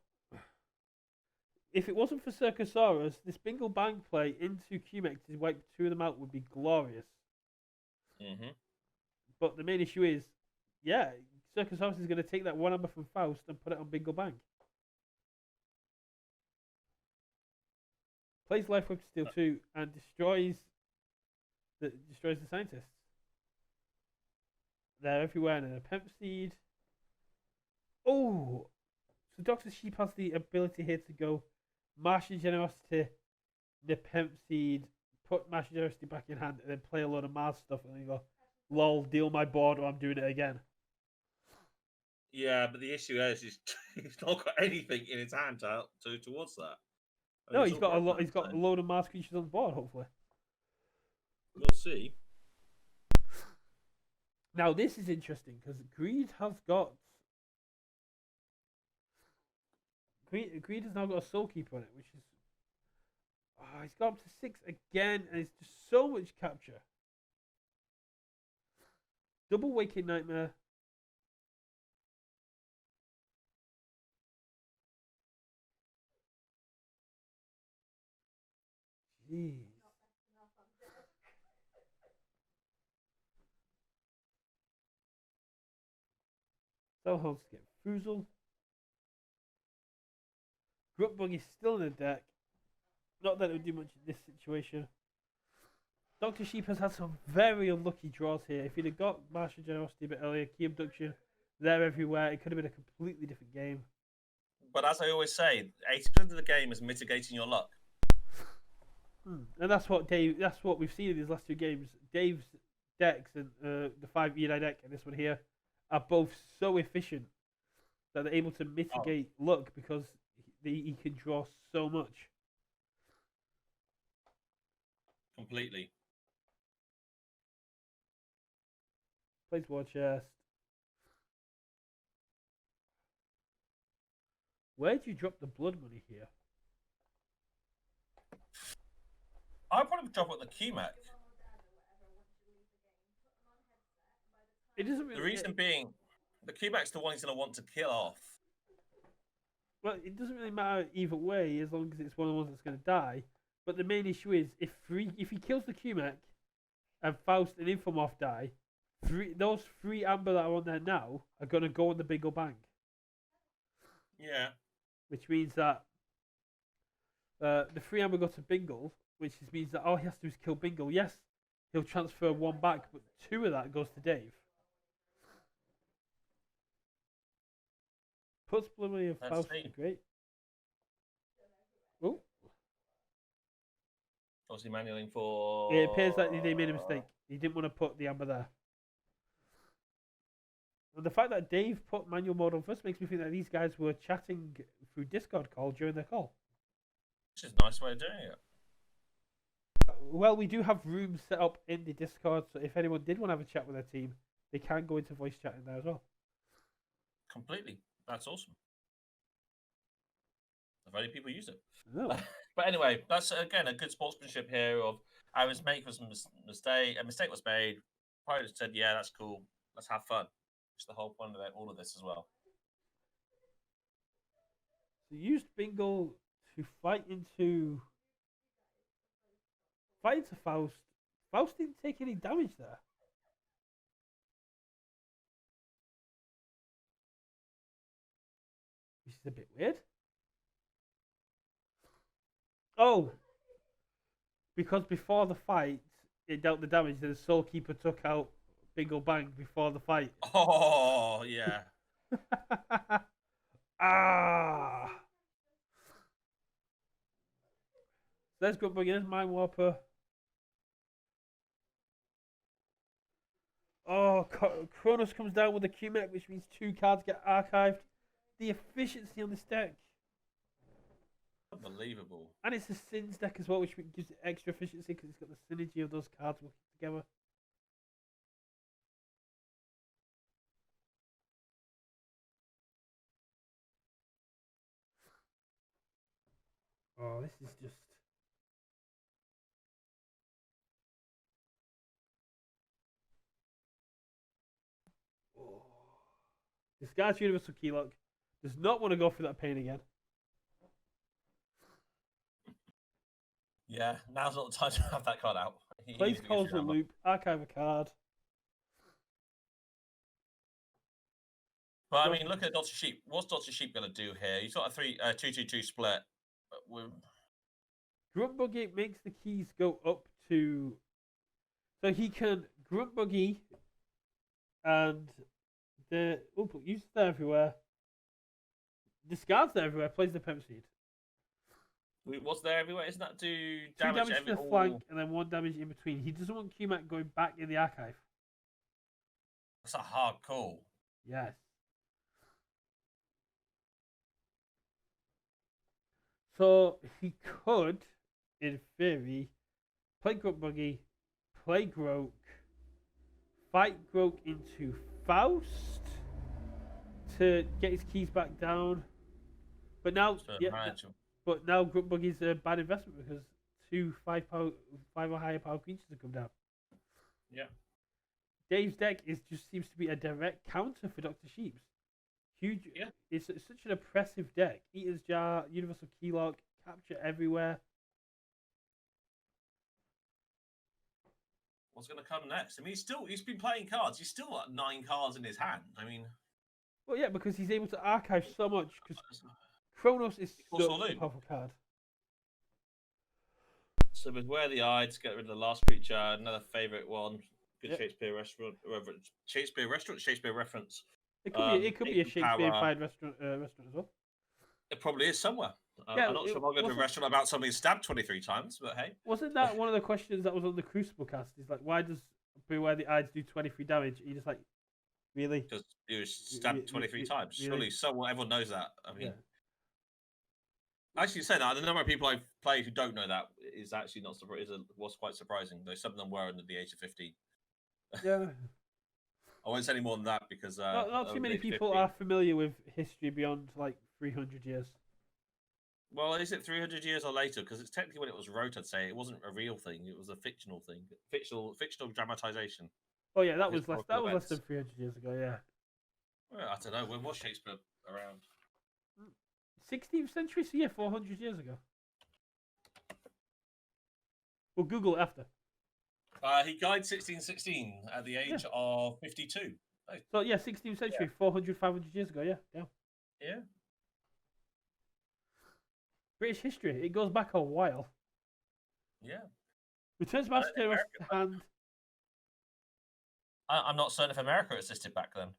Speaker 4: if it wasn't for Circusaurus, this Bingo Bang play into Keymac to wipe 2 of them out would be glorious. But the main issue is, yeah, Circusaurus is going to take that 1 amber from Faust and put it on Bingo Bang. Plays Life Whip to steal 2 and destroys the scientists. They're everywhere in a Pemp Seed. Oh, so Dr. Sheep has the ability here to go Martial Generosity, the Pemp Seed, put Martial Generosity back in hand, and then play a load of Mars stuff, and then go, lol, deal my board, or I'm doing it again.
Speaker 3: Yeah, but the issue is he's not got anything in his hand towards that.
Speaker 4: No, he's got a load of Mars creatures on the board, hopefully.
Speaker 3: We'll see.
Speaker 4: Now, this is interesting, because Greed has now got a Soul Keeper on it, which is... Oh, he's got up to 6 again, and it's just so much capture. Double Waking Nightmare. Jeez. Hellhounds get Foozle. Grutbug is still in the deck. Not that it would do much in this situation. Dr. Sheep has had some very unlucky draws here. If he'd have got Martial Generosity a bit earlier, Key Abduction, they're everywhere. It could have been a completely different game.
Speaker 3: But as I always say, 80% of the game is mitigating your luck.
Speaker 4: And that's what we've seen in these last 2 games. Dave's decks and the 5 Eli deck and this one here are both so efficient that they're able to mitigate luck because he can draw so much.
Speaker 3: Completely.
Speaker 4: Plays War Chest. Where do you drop the blood money here?
Speaker 3: I'd probably drop it on the Keymac.
Speaker 4: It doesn't really.
Speaker 3: The reason being, the Keymac's the one he's going to want to kill off.
Speaker 4: Well, it doesn't really matter either way as long as it's one of the ones that's going to die. But the main issue is if he kills the Keymac and Faust and Infomorph die, those 3 amber that are on there now are going to go on the Bingo Bang.
Speaker 3: Yeah.
Speaker 4: Which means that the 3 amber go to Bingle, which means that all he has to do is kill Bingle. Yes, he'll transfer 1 back, but 2 of that goes to Dave. Puts Blood Money of Faust in great. Oh.
Speaker 3: Obviously, manualing for.
Speaker 4: It appears that they made a mistake. He didn't want to put the amber there. And the fact that Dave put manual mode on first makes me think that these guys were chatting through Discord call during their call.
Speaker 3: Which is a nice way of doing it.
Speaker 4: Well, we do have rooms set up in the Discord, so if anyone did want to have a chat with their team, they can go into voice chat in there as well.
Speaker 3: Completely. That's awesome. If only people use it.
Speaker 4: No.
Speaker 3: But anyway, that's again a good sportsmanship here. Of I was making a mistake. A mistake was made. Pilot said, "Yeah, that's cool. Let's have fun." It's the whole point of all of this as well.
Speaker 4: So used Bingle to fight into Faust. Faust didn't take any damage there. Which is a bit weird. Oh, because before the fight, it dealt the damage, then the Soul Keeper took out Bingle Bang before the fight.
Speaker 3: Oh yeah.
Speaker 4: Ah. Let's go bring in Mind Warper. Oh, Kronos comes down with a Q-Mech, which means 2 cards get archived. The efficiency on this deck.
Speaker 3: Unbelievable.
Speaker 4: And it's a Sins deck as well, which gives it extra efficiency because it's got the synergy of those cards working together. Oh, this is just... Oh. This guy's Universal Keylock does not want to go through that pain again.
Speaker 3: Yeah, now's not the time to have that card out.
Speaker 4: Plays calls a loop, archive a card.
Speaker 3: But I mean, look at Dr. Sheep. What's Dr. Sheep going to do here? He's got a 2-2-2 split.
Speaker 4: Grunt Buggy makes the keys go up to... So he can Grunt Buggy and the... Oh, uses there everywhere. Discards there everywhere, plays the Pemp Seed.
Speaker 3: What's there everywhere? Isn't that do
Speaker 4: 2
Speaker 3: damage
Speaker 4: damage to the flank and then 1 damage in between. He doesn't want Q-Mac going back in the archive.
Speaker 3: That's a hard call.
Speaker 4: Yes. So he could, in theory, play Grunt Buggy, play Groke, fight Groke into Faust to get his keys back down. But now, but now Grunt Buggy's a bad investment because 2 5 or higher power creatures have come down.
Speaker 3: Yeah.
Speaker 4: Dave's deck just seems to be a direct counter for Dr. Sheep's. Huge.
Speaker 3: Yeah.
Speaker 4: It's such an oppressive deck. Eater's Jar, Universal Keylock, capture everywhere.
Speaker 3: What's going to come next? I mean, he's been playing cards. He's still got 9 cards in his hand. I mean,
Speaker 4: well, yeah, because he's able to archive so much. Because Kronos is such a powerful card.
Speaker 3: So with Where the Eye to get rid of the last creature, another favorite one. Good Shakespeare restaurant, Shakespeare reference.
Speaker 4: It could be a Shakespeare-fied restaurant as well.
Speaker 3: It probably is somewhere.
Speaker 4: Yeah,
Speaker 3: I'm not sure if I'll go to a restaurant about somebody stabbed 23 times, but hey.
Speaker 4: Wasn't that one of the questions that was on the Crucible cast? Is like, why does Beware the Eyes do 23 damage? You just like, really?
Speaker 3: Because he was stabbed 23 times. Surely everyone knows that. I mean, actually, saying that, the number of people I've played who don't know that is actually not was quite surprising. Though some of them were under the age of 50.
Speaker 4: Yeah.
Speaker 3: I won't say any more than that because
Speaker 4: not too many people are familiar with history beyond like 300 years.
Speaker 3: Well, is it 300 years or later? Because it's technically when it was wrote, I'd say it wasn't a real thing; it was a fictional thing, fictional dramatization.
Speaker 4: Oh yeah, that was less than 300 years ago. Yeah.
Speaker 3: Well, I don't know. When was Shakespeare around?
Speaker 4: 16th century, so yeah, 400 years ago. We'll Google it after.
Speaker 3: He died 1616 at the age of 52. Oh.
Speaker 4: So yeah, 16th century, 400, 500 years ago. Yeah.
Speaker 3: Yeah.
Speaker 4: British history. It goes back a while.
Speaker 3: Yeah.
Speaker 4: Returns Master to hand.
Speaker 3: I'm not certain if America existed back then.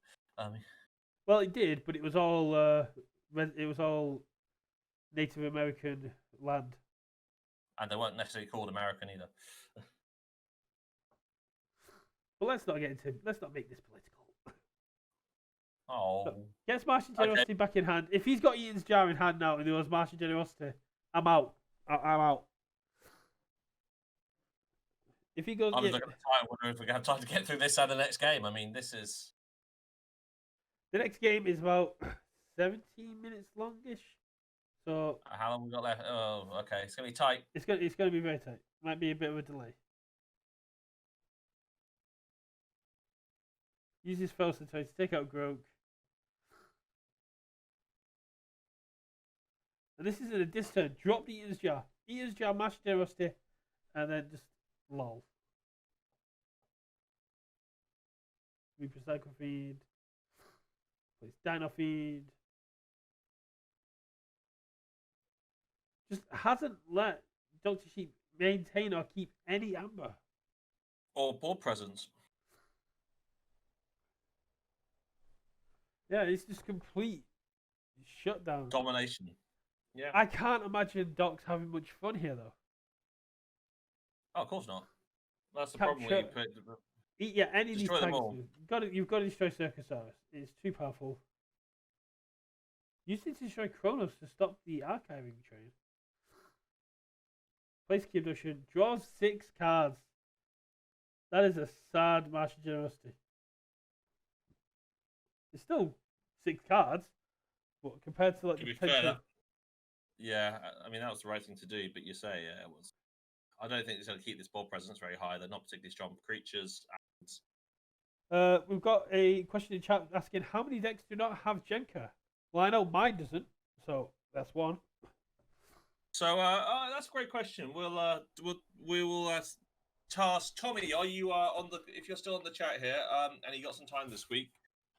Speaker 4: Well, it did, but it was all Native American land.
Speaker 3: And they weren't necessarily called American either.
Speaker 4: But let's not make this political.
Speaker 3: Oh.
Speaker 4: So, gets Martian Generosity back in hand. If he's got Eaton's jar in hand now and there was Martian Generosity, I'm out. I'm out. If he goes,
Speaker 3: I was looking at the time, wondering if we have time to get through this and the next game. I mean, this is...
Speaker 4: The next game is about 17 minutes longish. So
Speaker 3: how long we got left? Oh, okay. It's going to be tight.
Speaker 4: It's gonna be very tight. Might be a bit of a delay. Use his first to take out Groke. And this is in a dis turn. Drop the Eater's Jar. Eater's Jar, Master Generosity, and then just lol. Recycle feed. Place Dino feed. Just hasn't let Dr. Sheep maintain or keep any amber.
Speaker 3: Or board presence.
Speaker 4: Yeah, it's just complete shutdown.
Speaker 3: Domination. Yeah.
Speaker 4: I can't imagine Doc's having much fun here, though.
Speaker 3: Oh, of course not. That's the problem when you put...
Speaker 4: Yeah, any of these
Speaker 3: Destroy them
Speaker 4: tanks.
Speaker 3: all.
Speaker 4: You've got to destroy Circusaurus. It's too powerful. Use it to destroy Kronos to stop the archiving train. Place Key Abduction. Draws 6 cards. That is a sad Martian Generosity. It's still 6 cards, but compared to like
Speaker 3: To
Speaker 4: the
Speaker 3: be fair,
Speaker 4: potential...
Speaker 3: yeah, I mean, that was the right thing to do, but you say, yeah, it was. I don't think it's going to keep this board presence very high. They're not particularly strong creatures.
Speaker 4: We've got a question in chat asking how many decks do not have Jenka? Well, I know mine doesn't, so that's one.
Speaker 3: So that's a great question. We will task Tommy. Are you on the? If you're still on the chat here, and you got some time this week,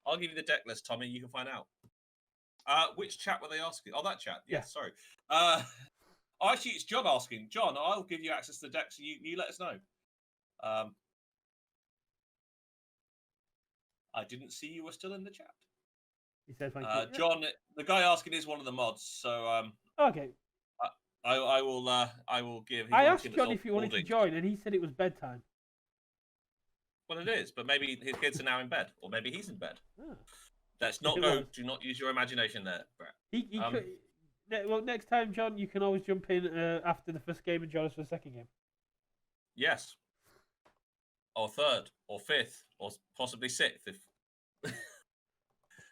Speaker 3: I'll give you the deck list, Tommy. You can find out. Which chat were they asking? Oh, that chat.
Speaker 4: Yeah.
Speaker 3: Yes, sorry. Actually, it's John asking. John, I'll give you access to the deck, so you let us know. I didn't see you were still in the chat.
Speaker 4: He said thank you.
Speaker 3: John, the guy asking is one of the mods, so
Speaker 4: Okay.
Speaker 3: I will give.
Speaker 4: I asked John if he wanted to join, and he said it was bedtime.
Speaker 3: Well, it is, but maybe his kids are now in bed, or maybe he's in bed.
Speaker 4: Oh.
Speaker 3: Let's not go. Do not use your imagination there, Brett.
Speaker 4: He could, well, next time, John, you can always jump in after the first game and join us for the second game.
Speaker 3: Yes. Or third, or fifth, or possibly sixth. If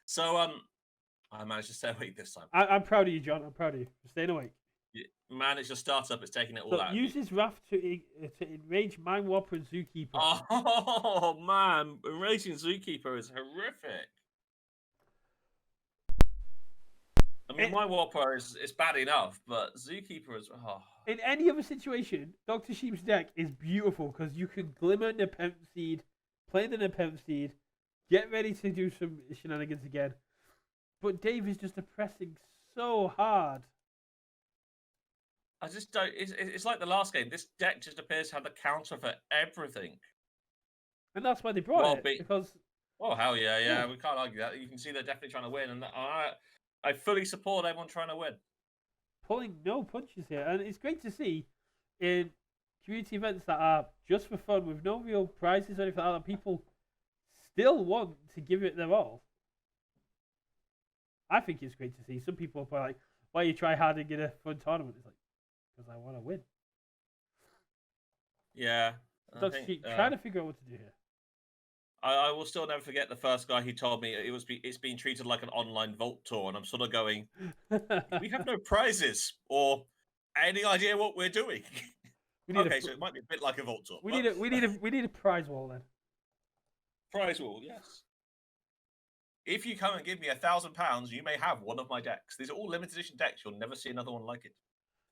Speaker 3: so, I managed to stay awake this time.
Speaker 4: I'm proud of you, John. I'm proud of you for staying awake.
Speaker 3: Managed to start up. It's taking it all out.
Speaker 4: Use his wrath to enrage Mind Warper and Zookeeper.
Speaker 3: Oh man, enraging Zookeeper is horrific. I mean, Mind Warper is bad enough, but Zookeeper is. Oh.
Speaker 4: In any other situation, Dr. Sheep's deck is beautiful because you can glimmer Nepenthe Seed, play the Nepenthe Seed, get ready to do some shenanigans again. But Dave is just oppressing so hard.
Speaker 3: I just don't. It's like the last game. This deck just appears to have the counter for everything.
Speaker 4: And that's why they brought it. Because.
Speaker 3: Oh, hell yeah. We can't argue that. You can see they're definitely trying to win. And I fully support everyone trying to win.
Speaker 4: Pulling no punches here. And it's great to see in community events that are just for fun with no real prizes or anything like that, people still want to give it their all. I think it's great to see. Some people are like, why you try hard and get a fun tournament? It's like, because I want to win.
Speaker 3: Yeah.
Speaker 4: Trying to figure out what to do here.
Speaker 3: I will still never forget the first guy who told me it's being treated like an online Vault tour, and I'm sort of going, we have no prizes or any idea what we're doing. Okay, so it might be a bit like a Vault tour.
Speaker 4: We need a prize wall then.
Speaker 3: Prize wall, yes. If you come and give me £1,000, you may have one of my decks. These are all limited edition decks. You'll never see another one like it.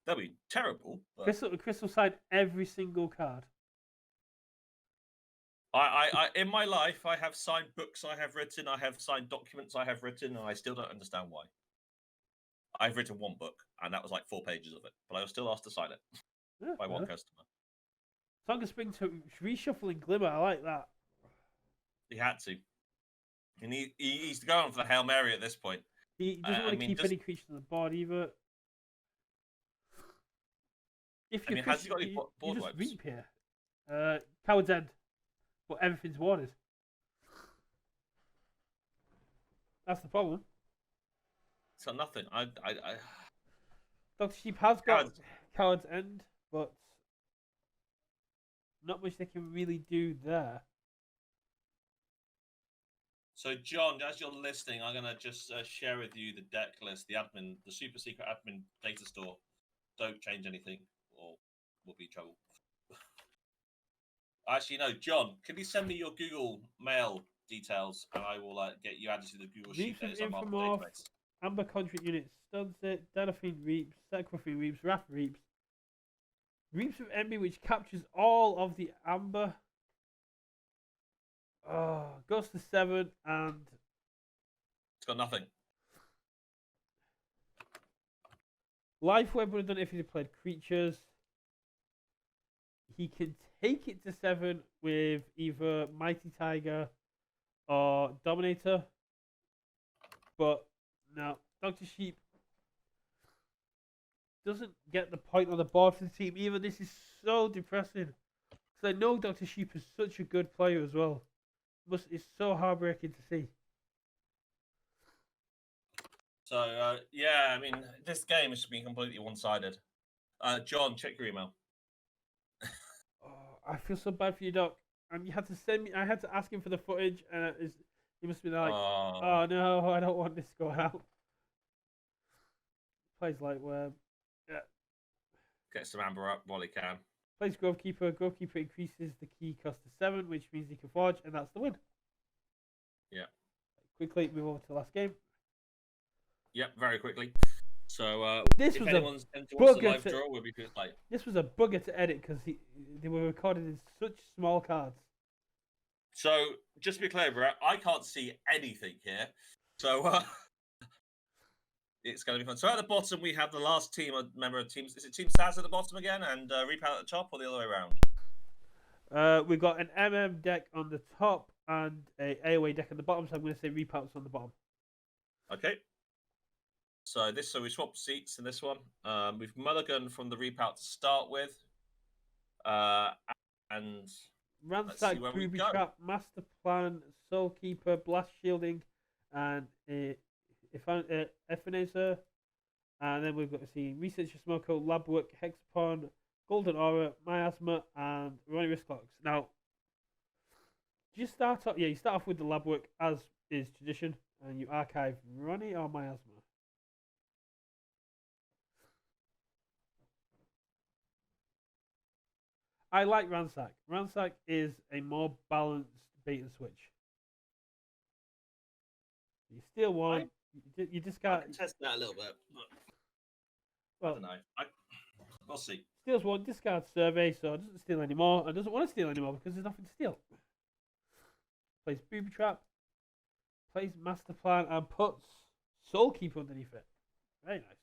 Speaker 3: That'll be terrible. But...
Speaker 4: Crystal signed every single card.
Speaker 3: I in my life, I have signed books I have written, I have signed documents I have written, and I still don't understand why. I've written one book, and that was like 4 pages of it, but I was still asked to sign it by one customer.
Speaker 4: Song of Spring to reshuffling Glimmer, I like that.
Speaker 3: He had to. And he's going for the Hail Mary at this point.
Speaker 4: He doesn't want to keep any creature on the board either. If
Speaker 3: I
Speaker 4: you
Speaker 3: mean, has he got any
Speaker 4: you
Speaker 3: board
Speaker 4: just
Speaker 3: wipes?
Speaker 4: reap here. Coward's End. But everything's warded. That's the problem.
Speaker 3: It's got nothing. I
Speaker 4: Dr. Sheep has got
Speaker 3: Coward's-
Speaker 4: Coward's End, but not much they can really do there.
Speaker 3: So, John, as you're listening, I'm gonna just share with you the deck list, the super secret admin data store. Don't change anything, or we'll be in trouble. Actually, no, John, can you send me your Google Mail details, and I will get you added to the Google Sheet
Speaker 4: Reaps
Speaker 3: that
Speaker 4: of
Speaker 3: is on our
Speaker 4: Infomorph,
Speaker 3: database.
Speaker 4: Amber Contract Units, Studsit, Delphine Reaps, Secrophine Reaps, Wrath Reaps. Reaps of Envy, which captures all of the Amber. Goes to 7 and
Speaker 3: It's got nothing.
Speaker 4: Life Web would have done it if he played creatures. He can take it to 7 with either Mighty Tiger or Dominator. But no, Dr. Sheep doesn't get the point on the board for the team either. This is so depressing. Because I know Dr. Sheep is such a good player as well. It's so heartbreaking to see.
Speaker 3: So, yeah, I mean, this game has been completely one-sided. John, check your email.
Speaker 4: Oh, I feel so bad for you, Doc. And you had to send me. I had to ask him for the footage, and he must be like, "Oh no, I don't want this going out." Plays like where, yeah.
Speaker 3: Get some Amber up while he can.
Speaker 4: Plays Grovekeeper. Grovekeeper increases the key cost to 7, which means he can forge, and that's the win.
Speaker 3: Yeah.
Speaker 4: Quickly move over to the last game.
Speaker 3: Yep, very quickly. So,
Speaker 4: This
Speaker 3: if
Speaker 4: was
Speaker 3: anyone's
Speaker 4: a
Speaker 3: into what's the
Speaker 4: bugger
Speaker 3: live
Speaker 4: to-
Speaker 3: draw, we'll be good play.
Speaker 4: This was a bugger to edit because they were recorded in such small cards.
Speaker 3: So, just to be clear, Brett, I can't see anything here. So, it's going to be fun. So, at the bottom, we have the last team, member of teams. Is it Team SAS at the bottom again and Reapout at the top, or the other way around?
Speaker 4: We've got an MM deck on the top and a AOA deck on the bottom, so I'm going to say Reapouts on the bottom.
Speaker 3: Okay. So we swapped seats in this one. We've mulligan from the Reapout to start with. And
Speaker 4: Ransack,
Speaker 3: see where we
Speaker 4: Booby
Speaker 3: go.
Speaker 4: Trap, Master Plan, Soul Keeper, Blast Shielding, and Ephanazer. And then we've got to see Researcher Smoko, Lab Work, Hexapon, Golden Aura, Miasma, and Ronnie Wristclocks. Now, you start off with the Lab Work as is tradition, and you archive Ronnie or Miasma. I like Ransack. Ransack is a more balanced bait and switch. You steal one, you
Speaker 3: I
Speaker 4: discard.
Speaker 3: can test that a little bit. But I
Speaker 4: Well,
Speaker 3: don't know. We'll see.
Speaker 4: steals one, discards survey, so it doesn't steal anymore, and doesn't want to steal anymore because there's nothing to steal. Plays Booby Trap, plays Master Plan, and puts Soul Keeper underneath it. Very nice.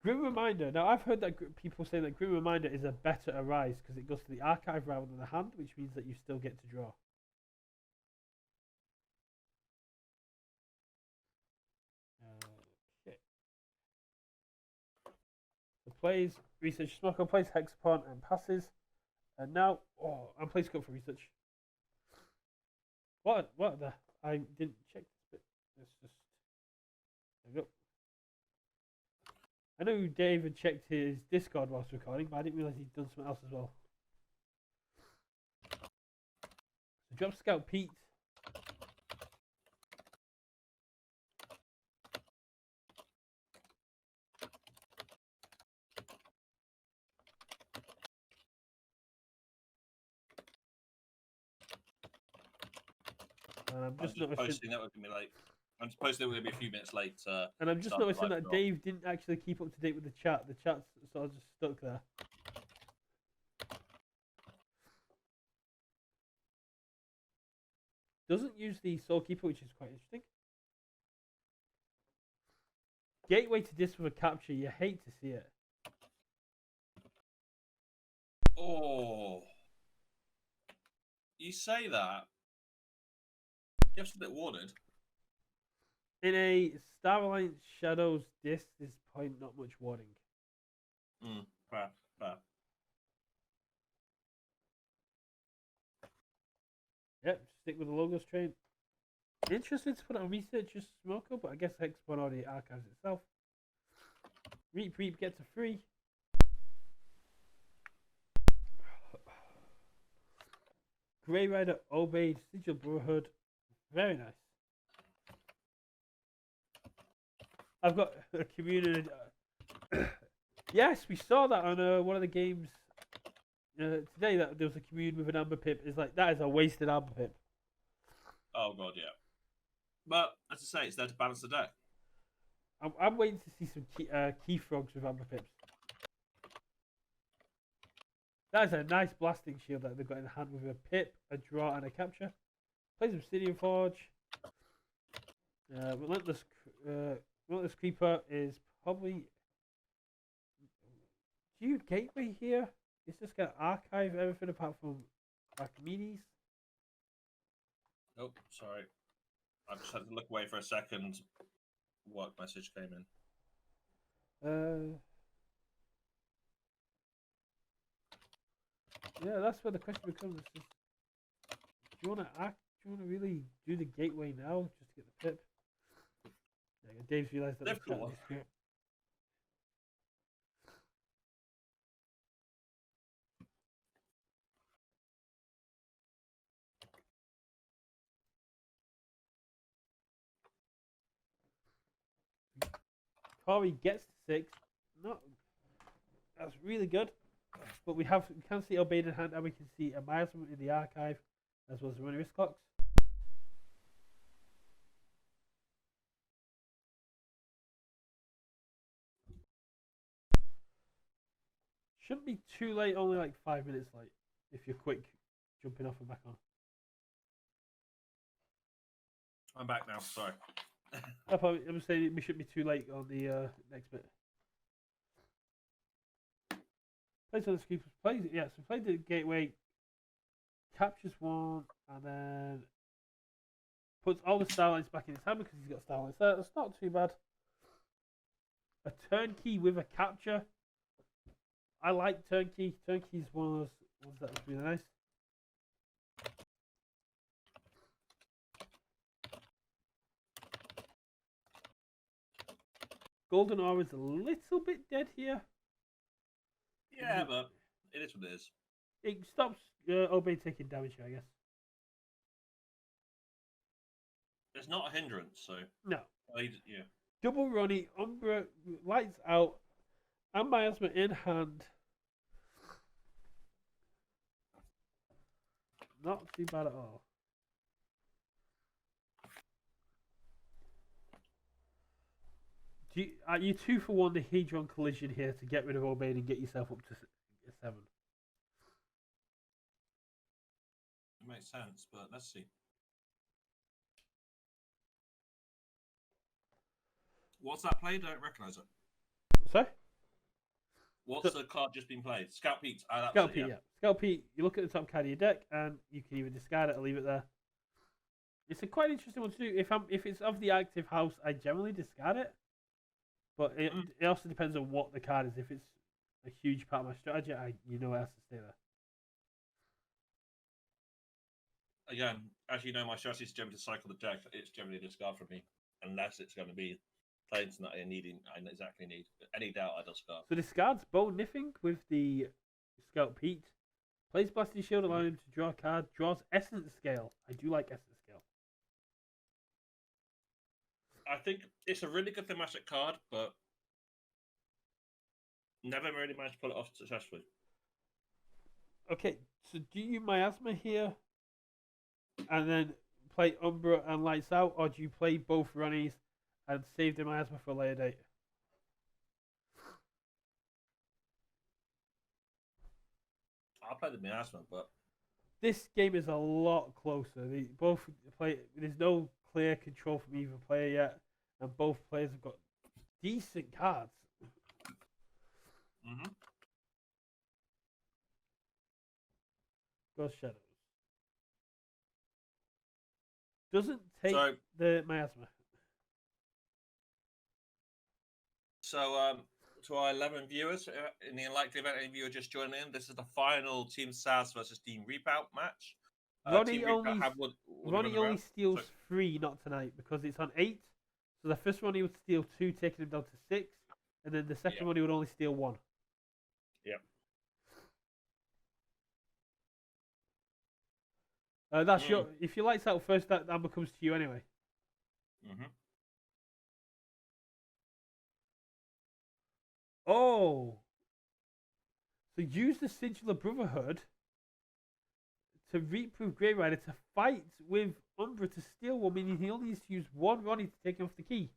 Speaker 4: Grim Reminder. Now, I've heard that people say that Grim Reminder is a better Arise because it goes to the archive rather than the hand, which means that you still get to draw. Okay. So plays Research Smoko, plays Hexapon and passes. And now, and plays Scope for Research. What the? I didn't check this bit. Let's just. There we go. I know David checked his Discord whilst recording, but I didn't realise he'd done something else as well. So drop Scout Pete. And I'm just noticing.
Speaker 3: Posting that we're going to be late. I'm just posting that we're going to be a few minutes late.
Speaker 4: And I'm just
Speaker 3: start the
Speaker 4: noticing
Speaker 3: live
Speaker 4: that
Speaker 3: draw.
Speaker 4: Dave didn't actually keep up to date with the chat. The chat's sort of just stuck there. Doesn't use the Soul Keeper, which is quite interesting. Gateway to this with a capture. You hate to see it.
Speaker 3: Oh. You say that. You have to get warded.
Speaker 4: in a Star Alliance Shadows disc, there's probably not much warning.
Speaker 3: Fair.
Speaker 4: Yep, stick with the logos train. Interested to put it on Researcher's Smoker, but I guess Hexagon already archives itself. Reap gets a free. Grey Rider obeyed Sigil Brotherhood. Very nice. I've got a community. Yes, we saw that on one of the games today. That there was a commune with an Amber Pip. It's like that is a wasted Amber Pip.
Speaker 3: Oh god, yeah. But as I say, it's there to balance the deck.
Speaker 4: I'm waiting to see some Keyfrogs with Amber Pips. That is a nice blasting shield that they've got in the hand with a pip, a draw, and a capture. Plays Obsidian Forge. Relentless Creeper is probably. Do you Gateway here? It's just going to archive everything apart from Archimedes.
Speaker 3: Oh, sorry. I just had to look away for a second. Work message came in.
Speaker 4: Yeah, that's where the question becomes. Is, do you want to act? Do you want to really do the gateway now just to get the pip? Yeah, Dave's realised that.
Speaker 3: They've got one.
Speaker 4: Corey gets to 6. Not. That's really good. But we can see Obeyed in hand, and we can see a milestone in the archive, as well as the running risk clocks. Shouldn't be too late, only like 5 minutes late, if you're quick jumping off and back on.
Speaker 3: I'm back now, sorry.
Speaker 4: I'm saying we shouldn't be too late on the next bit. Plays on the scoopers. So played the gateway, captures one, and then puts all the starlights back in his hand because he's got starlights there. That's not too bad. A turnkey with a capture. I like turnkey. Turnkey's one of those ones that was really nice. Golden Aura is a little bit dead here.
Speaker 3: Yeah, but it is what it is.
Speaker 4: It stops Obey taking damage here, I guess.
Speaker 3: It's not a hindrance, so.
Speaker 4: No.
Speaker 3: Yeah.
Speaker 4: Double Ronnie, Umbra, lights out, and Miasma in hand. Not too bad at all. Are you 2 for 1 the Hedron collision here to get rid of Obey and get yourself up to 7?
Speaker 3: It makes sense, but let's see. What's that played? I don't recognise it.
Speaker 4: Sorry?
Speaker 3: What's the card just been played? Scout Pete.
Speaker 4: Scout Pete, yeah. Scout Pete, you look at the top card of your deck and you can either discard it or leave it there. It's a quite interesting one to do. If it's of the active house, I generally discard it. But it also depends on what the card is. If it's a huge part of my strategy, you know it has to stay there.
Speaker 3: Again, as you know, my strategy is generally to cycle the deck. It's generally a discard for me, unless it's going to be playing that I exactly need. Any doubt, I discard.
Speaker 4: So discards Bow Niffing with the Scout Pete. Plays Blasting Shield, allowing him to draw a card. Draws Essence Scale. I do like Essence Scale.
Speaker 3: I think it's a really good thematic card, but never really managed to pull it off successfully.
Speaker 4: Okay, so do you Miasma here and then play Umbra and Lights Out, or do you play both Ronnies and save the Miasma for a later date?
Speaker 3: I'll play the Miasma, but
Speaker 4: this game is a lot closer. They both play. There's no clear control from either player yet, and both players have got decent cards.
Speaker 3: Mm-hmm.
Speaker 4: Ghost Shadows doesn't take the Miasma.
Speaker 3: So, to our 11 viewers, in the unlikely event any of you are just joining in, this is the final Team SAS versus Team Reapout match.
Speaker 4: Ronnie
Speaker 3: Team
Speaker 4: only
Speaker 3: Reapout have
Speaker 4: Ronnie only steals 3, not tonight, because it's on 8. So the first one he would steal 2, taking him down to 6, and then the second one he would only steal 1.
Speaker 3: Yep.
Speaker 4: That's your. If you lights out first, that number comes to you anyway. Oh. So use the Sigil Brotherhood to reprove Grey Rider to fight with Umbra to steal one, meaning he only needs to use 1 Ronnie to take him off the key.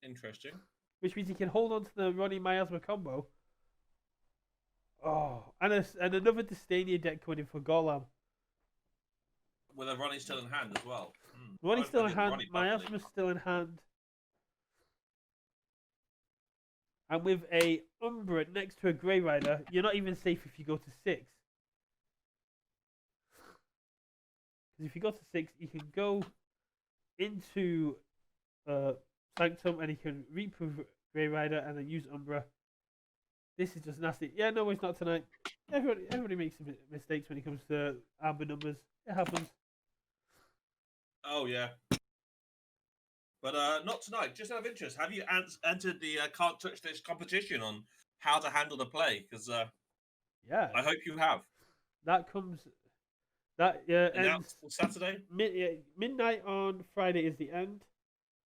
Speaker 3: Interesting.
Speaker 4: Which means he can hold on to the Ronnie Miasma combo. Oh, and another Distania deck coming in for Golam.
Speaker 3: With a Ronnie still in hand as well.
Speaker 4: Ronnie's still in hand, Miasma's still in hand. And with a Umbra next to a Grey Rider, you're not even safe if you go to 6. Because if you go to 6, you can go into Sanctum and he can reprove Grey Rider and then use Umbra. This is just nasty. Yeah, no, it's not tonight. Everybody makes mistakes when it comes to Amber numbers. It happens.
Speaker 3: Oh, yeah. But not tonight. Just out of interest, have you entered the Can't Touch This competition on how to handle the play? Because
Speaker 4: yeah,
Speaker 3: I hope you have.
Speaker 4: That comes. That ends
Speaker 3: on Saturday.
Speaker 4: Midnight on Friday is the end.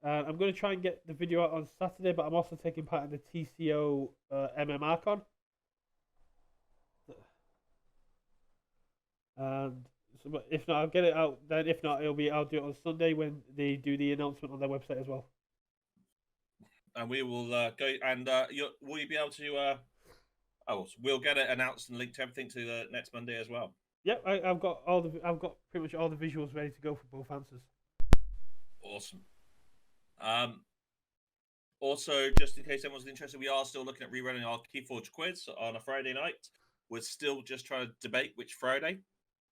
Speaker 4: I'm going to try and get the video out on Saturday, but I'm also taking part in the TCO MMR Con. And so, but if not, I'll get it out then. If not, I'll do it on Sunday when they do the announcement on their website as well.
Speaker 3: And we will go and will you be able to? We'll get it announced and linked everything to next Monday as well.
Speaker 4: Yep, I've got pretty much all the visuals ready to go for both answers.
Speaker 3: Awesome. Also, just in case anyone's interested, we are still looking at rerunning our Keyforge quiz on a Friday night. We're still just trying to debate which Friday.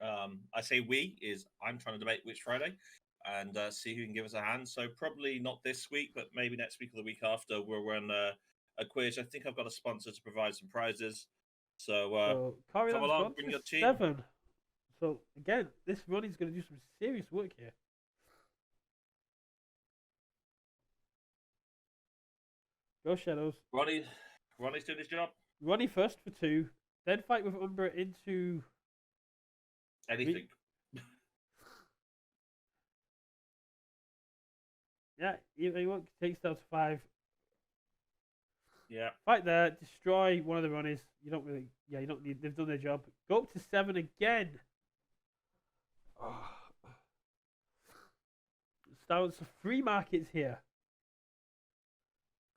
Speaker 3: I say I'm trying to debate which Friday and see who can give us a hand. So probably not this week, but maybe next week or the week after we'll run a quiz. I think I've got a sponsor to provide some prizes. So come along, bring your team.
Speaker 4: 7. So again, this Ronnie's going to do some serious work here. Go Shadows.
Speaker 3: Ronnie's doing his job.
Speaker 4: Ronnie first for 2, then fight with Umbra into
Speaker 3: anything.
Speaker 4: Yeah, he won't take down to 5.
Speaker 3: Yeah.
Speaker 4: Fight there, destroy one of the Ronnies. You don't need. They've done their job. Go up to 7 again. Down to 3 markets here.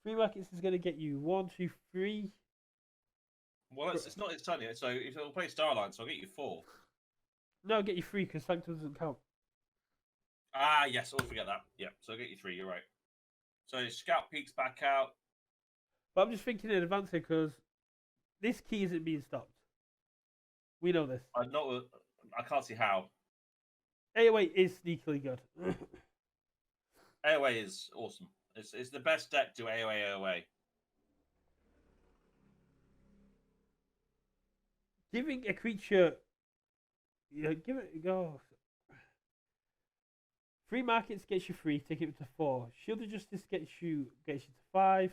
Speaker 4: 3 markets is going to get you 1, 2, 3.
Speaker 3: Well, it's not his turn yet. So if he'll play Starline, so I'll get you 4.
Speaker 4: No, I'll get you 3 because Sanctum doesn't count.
Speaker 3: Ah, yes, I'll forget that. Yeah, so I'll get you 3. You're right. So Scout peeks back out.
Speaker 4: But I'm just thinking in advance here because this key isn't being stopped. We know this.
Speaker 3: I can't see how.
Speaker 4: AOA is sneakily good.
Speaker 3: AOA is awesome. It's the best deck to AOA.
Speaker 4: Giving a creature, give it a go. 3 markets gets you 3, take it to 4. Shield of Justice gets you to 5.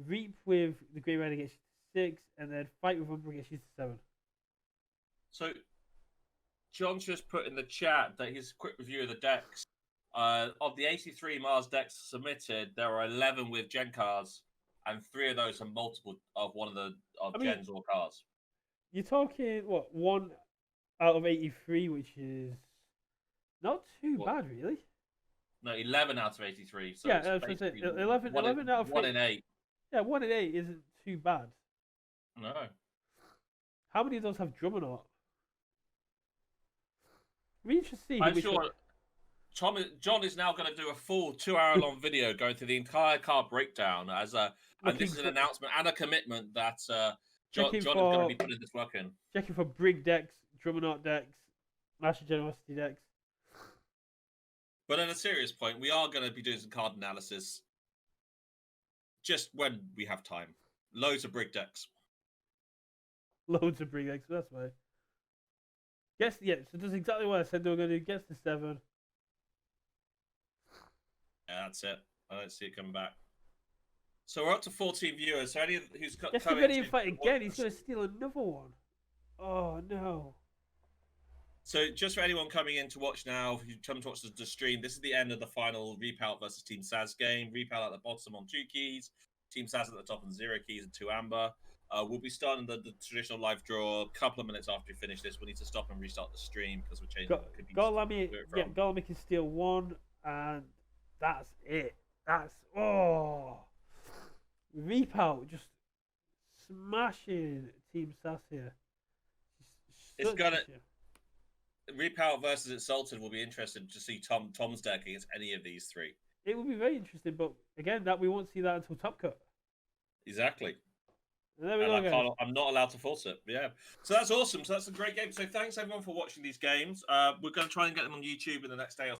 Speaker 4: Reap with the Grey Rider gets you to 6, and then Fight with Umbra gets you to 7.
Speaker 3: So, John's just put in the chat that his quick review of the decks. Of the 83 Mars decks submitted, there are 11 with Gen cards, and 3 of those are multiple of one of the Gens or cards.
Speaker 4: You're talking, 1 out of 83, which is not too bad, really.
Speaker 3: No, 11 out of 83. So
Speaker 4: yeah, I was going to say 11 out of
Speaker 3: 1 in 8.
Speaker 4: Yeah, 1 in 8 isn't too bad.
Speaker 3: No.
Speaker 4: How many of those have Drummonaut? We should see.
Speaker 3: I'm sure John is now going to do a full 2-hour-long video going through the entire card breakdown and this is an announcement and a commitment that John is going to be putting this work in.
Speaker 4: Checking for Brig decks, Drummonaut decks, Master Generosity decks.
Speaker 3: But on a serious point, we are going to be doing some card analysis just when we have time. Loads of brig decks.
Speaker 4: Loads of brig decks. That's why. Guess yeah. So that's exactly what I said they were going to do. Guess the 7.
Speaker 3: Yeah, that's it. I don't see it coming back. So we're up to 14 viewers. So any who's
Speaker 4: Guess
Speaker 3: coming
Speaker 4: he's ready
Speaker 3: to
Speaker 4: to fight again. He's going to steal another one. Oh no.
Speaker 3: So just for anyone coming in to watch now, if you come to watch the stream, this is the end of the final Reapout versus Team SAS game. Reapout at the bottom on 2 keys, Team SAS at the top on 0 keys and 2 amber. We'll be starting the traditional live draw a couple of minutes after we finish this. We need to stop and restart the stream because we're changing.
Speaker 4: Golami can steal 1, and that's it. That's Reapout just smashing Team SAS here.
Speaker 3: It's gonna. Reapout versus Exalted will be interesting to see Tom's deck against any of these 3.
Speaker 4: It will be very interesting, but again, that we won't see that until Top Cut.
Speaker 3: Exactly.
Speaker 4: And there we go, guys.
Speaker 3: I'm not allowed to force it. Yeah. So that's awesome. So that's a great game. So thanks everyone for watching these games. We're going to try and get them on YouTube in the next day or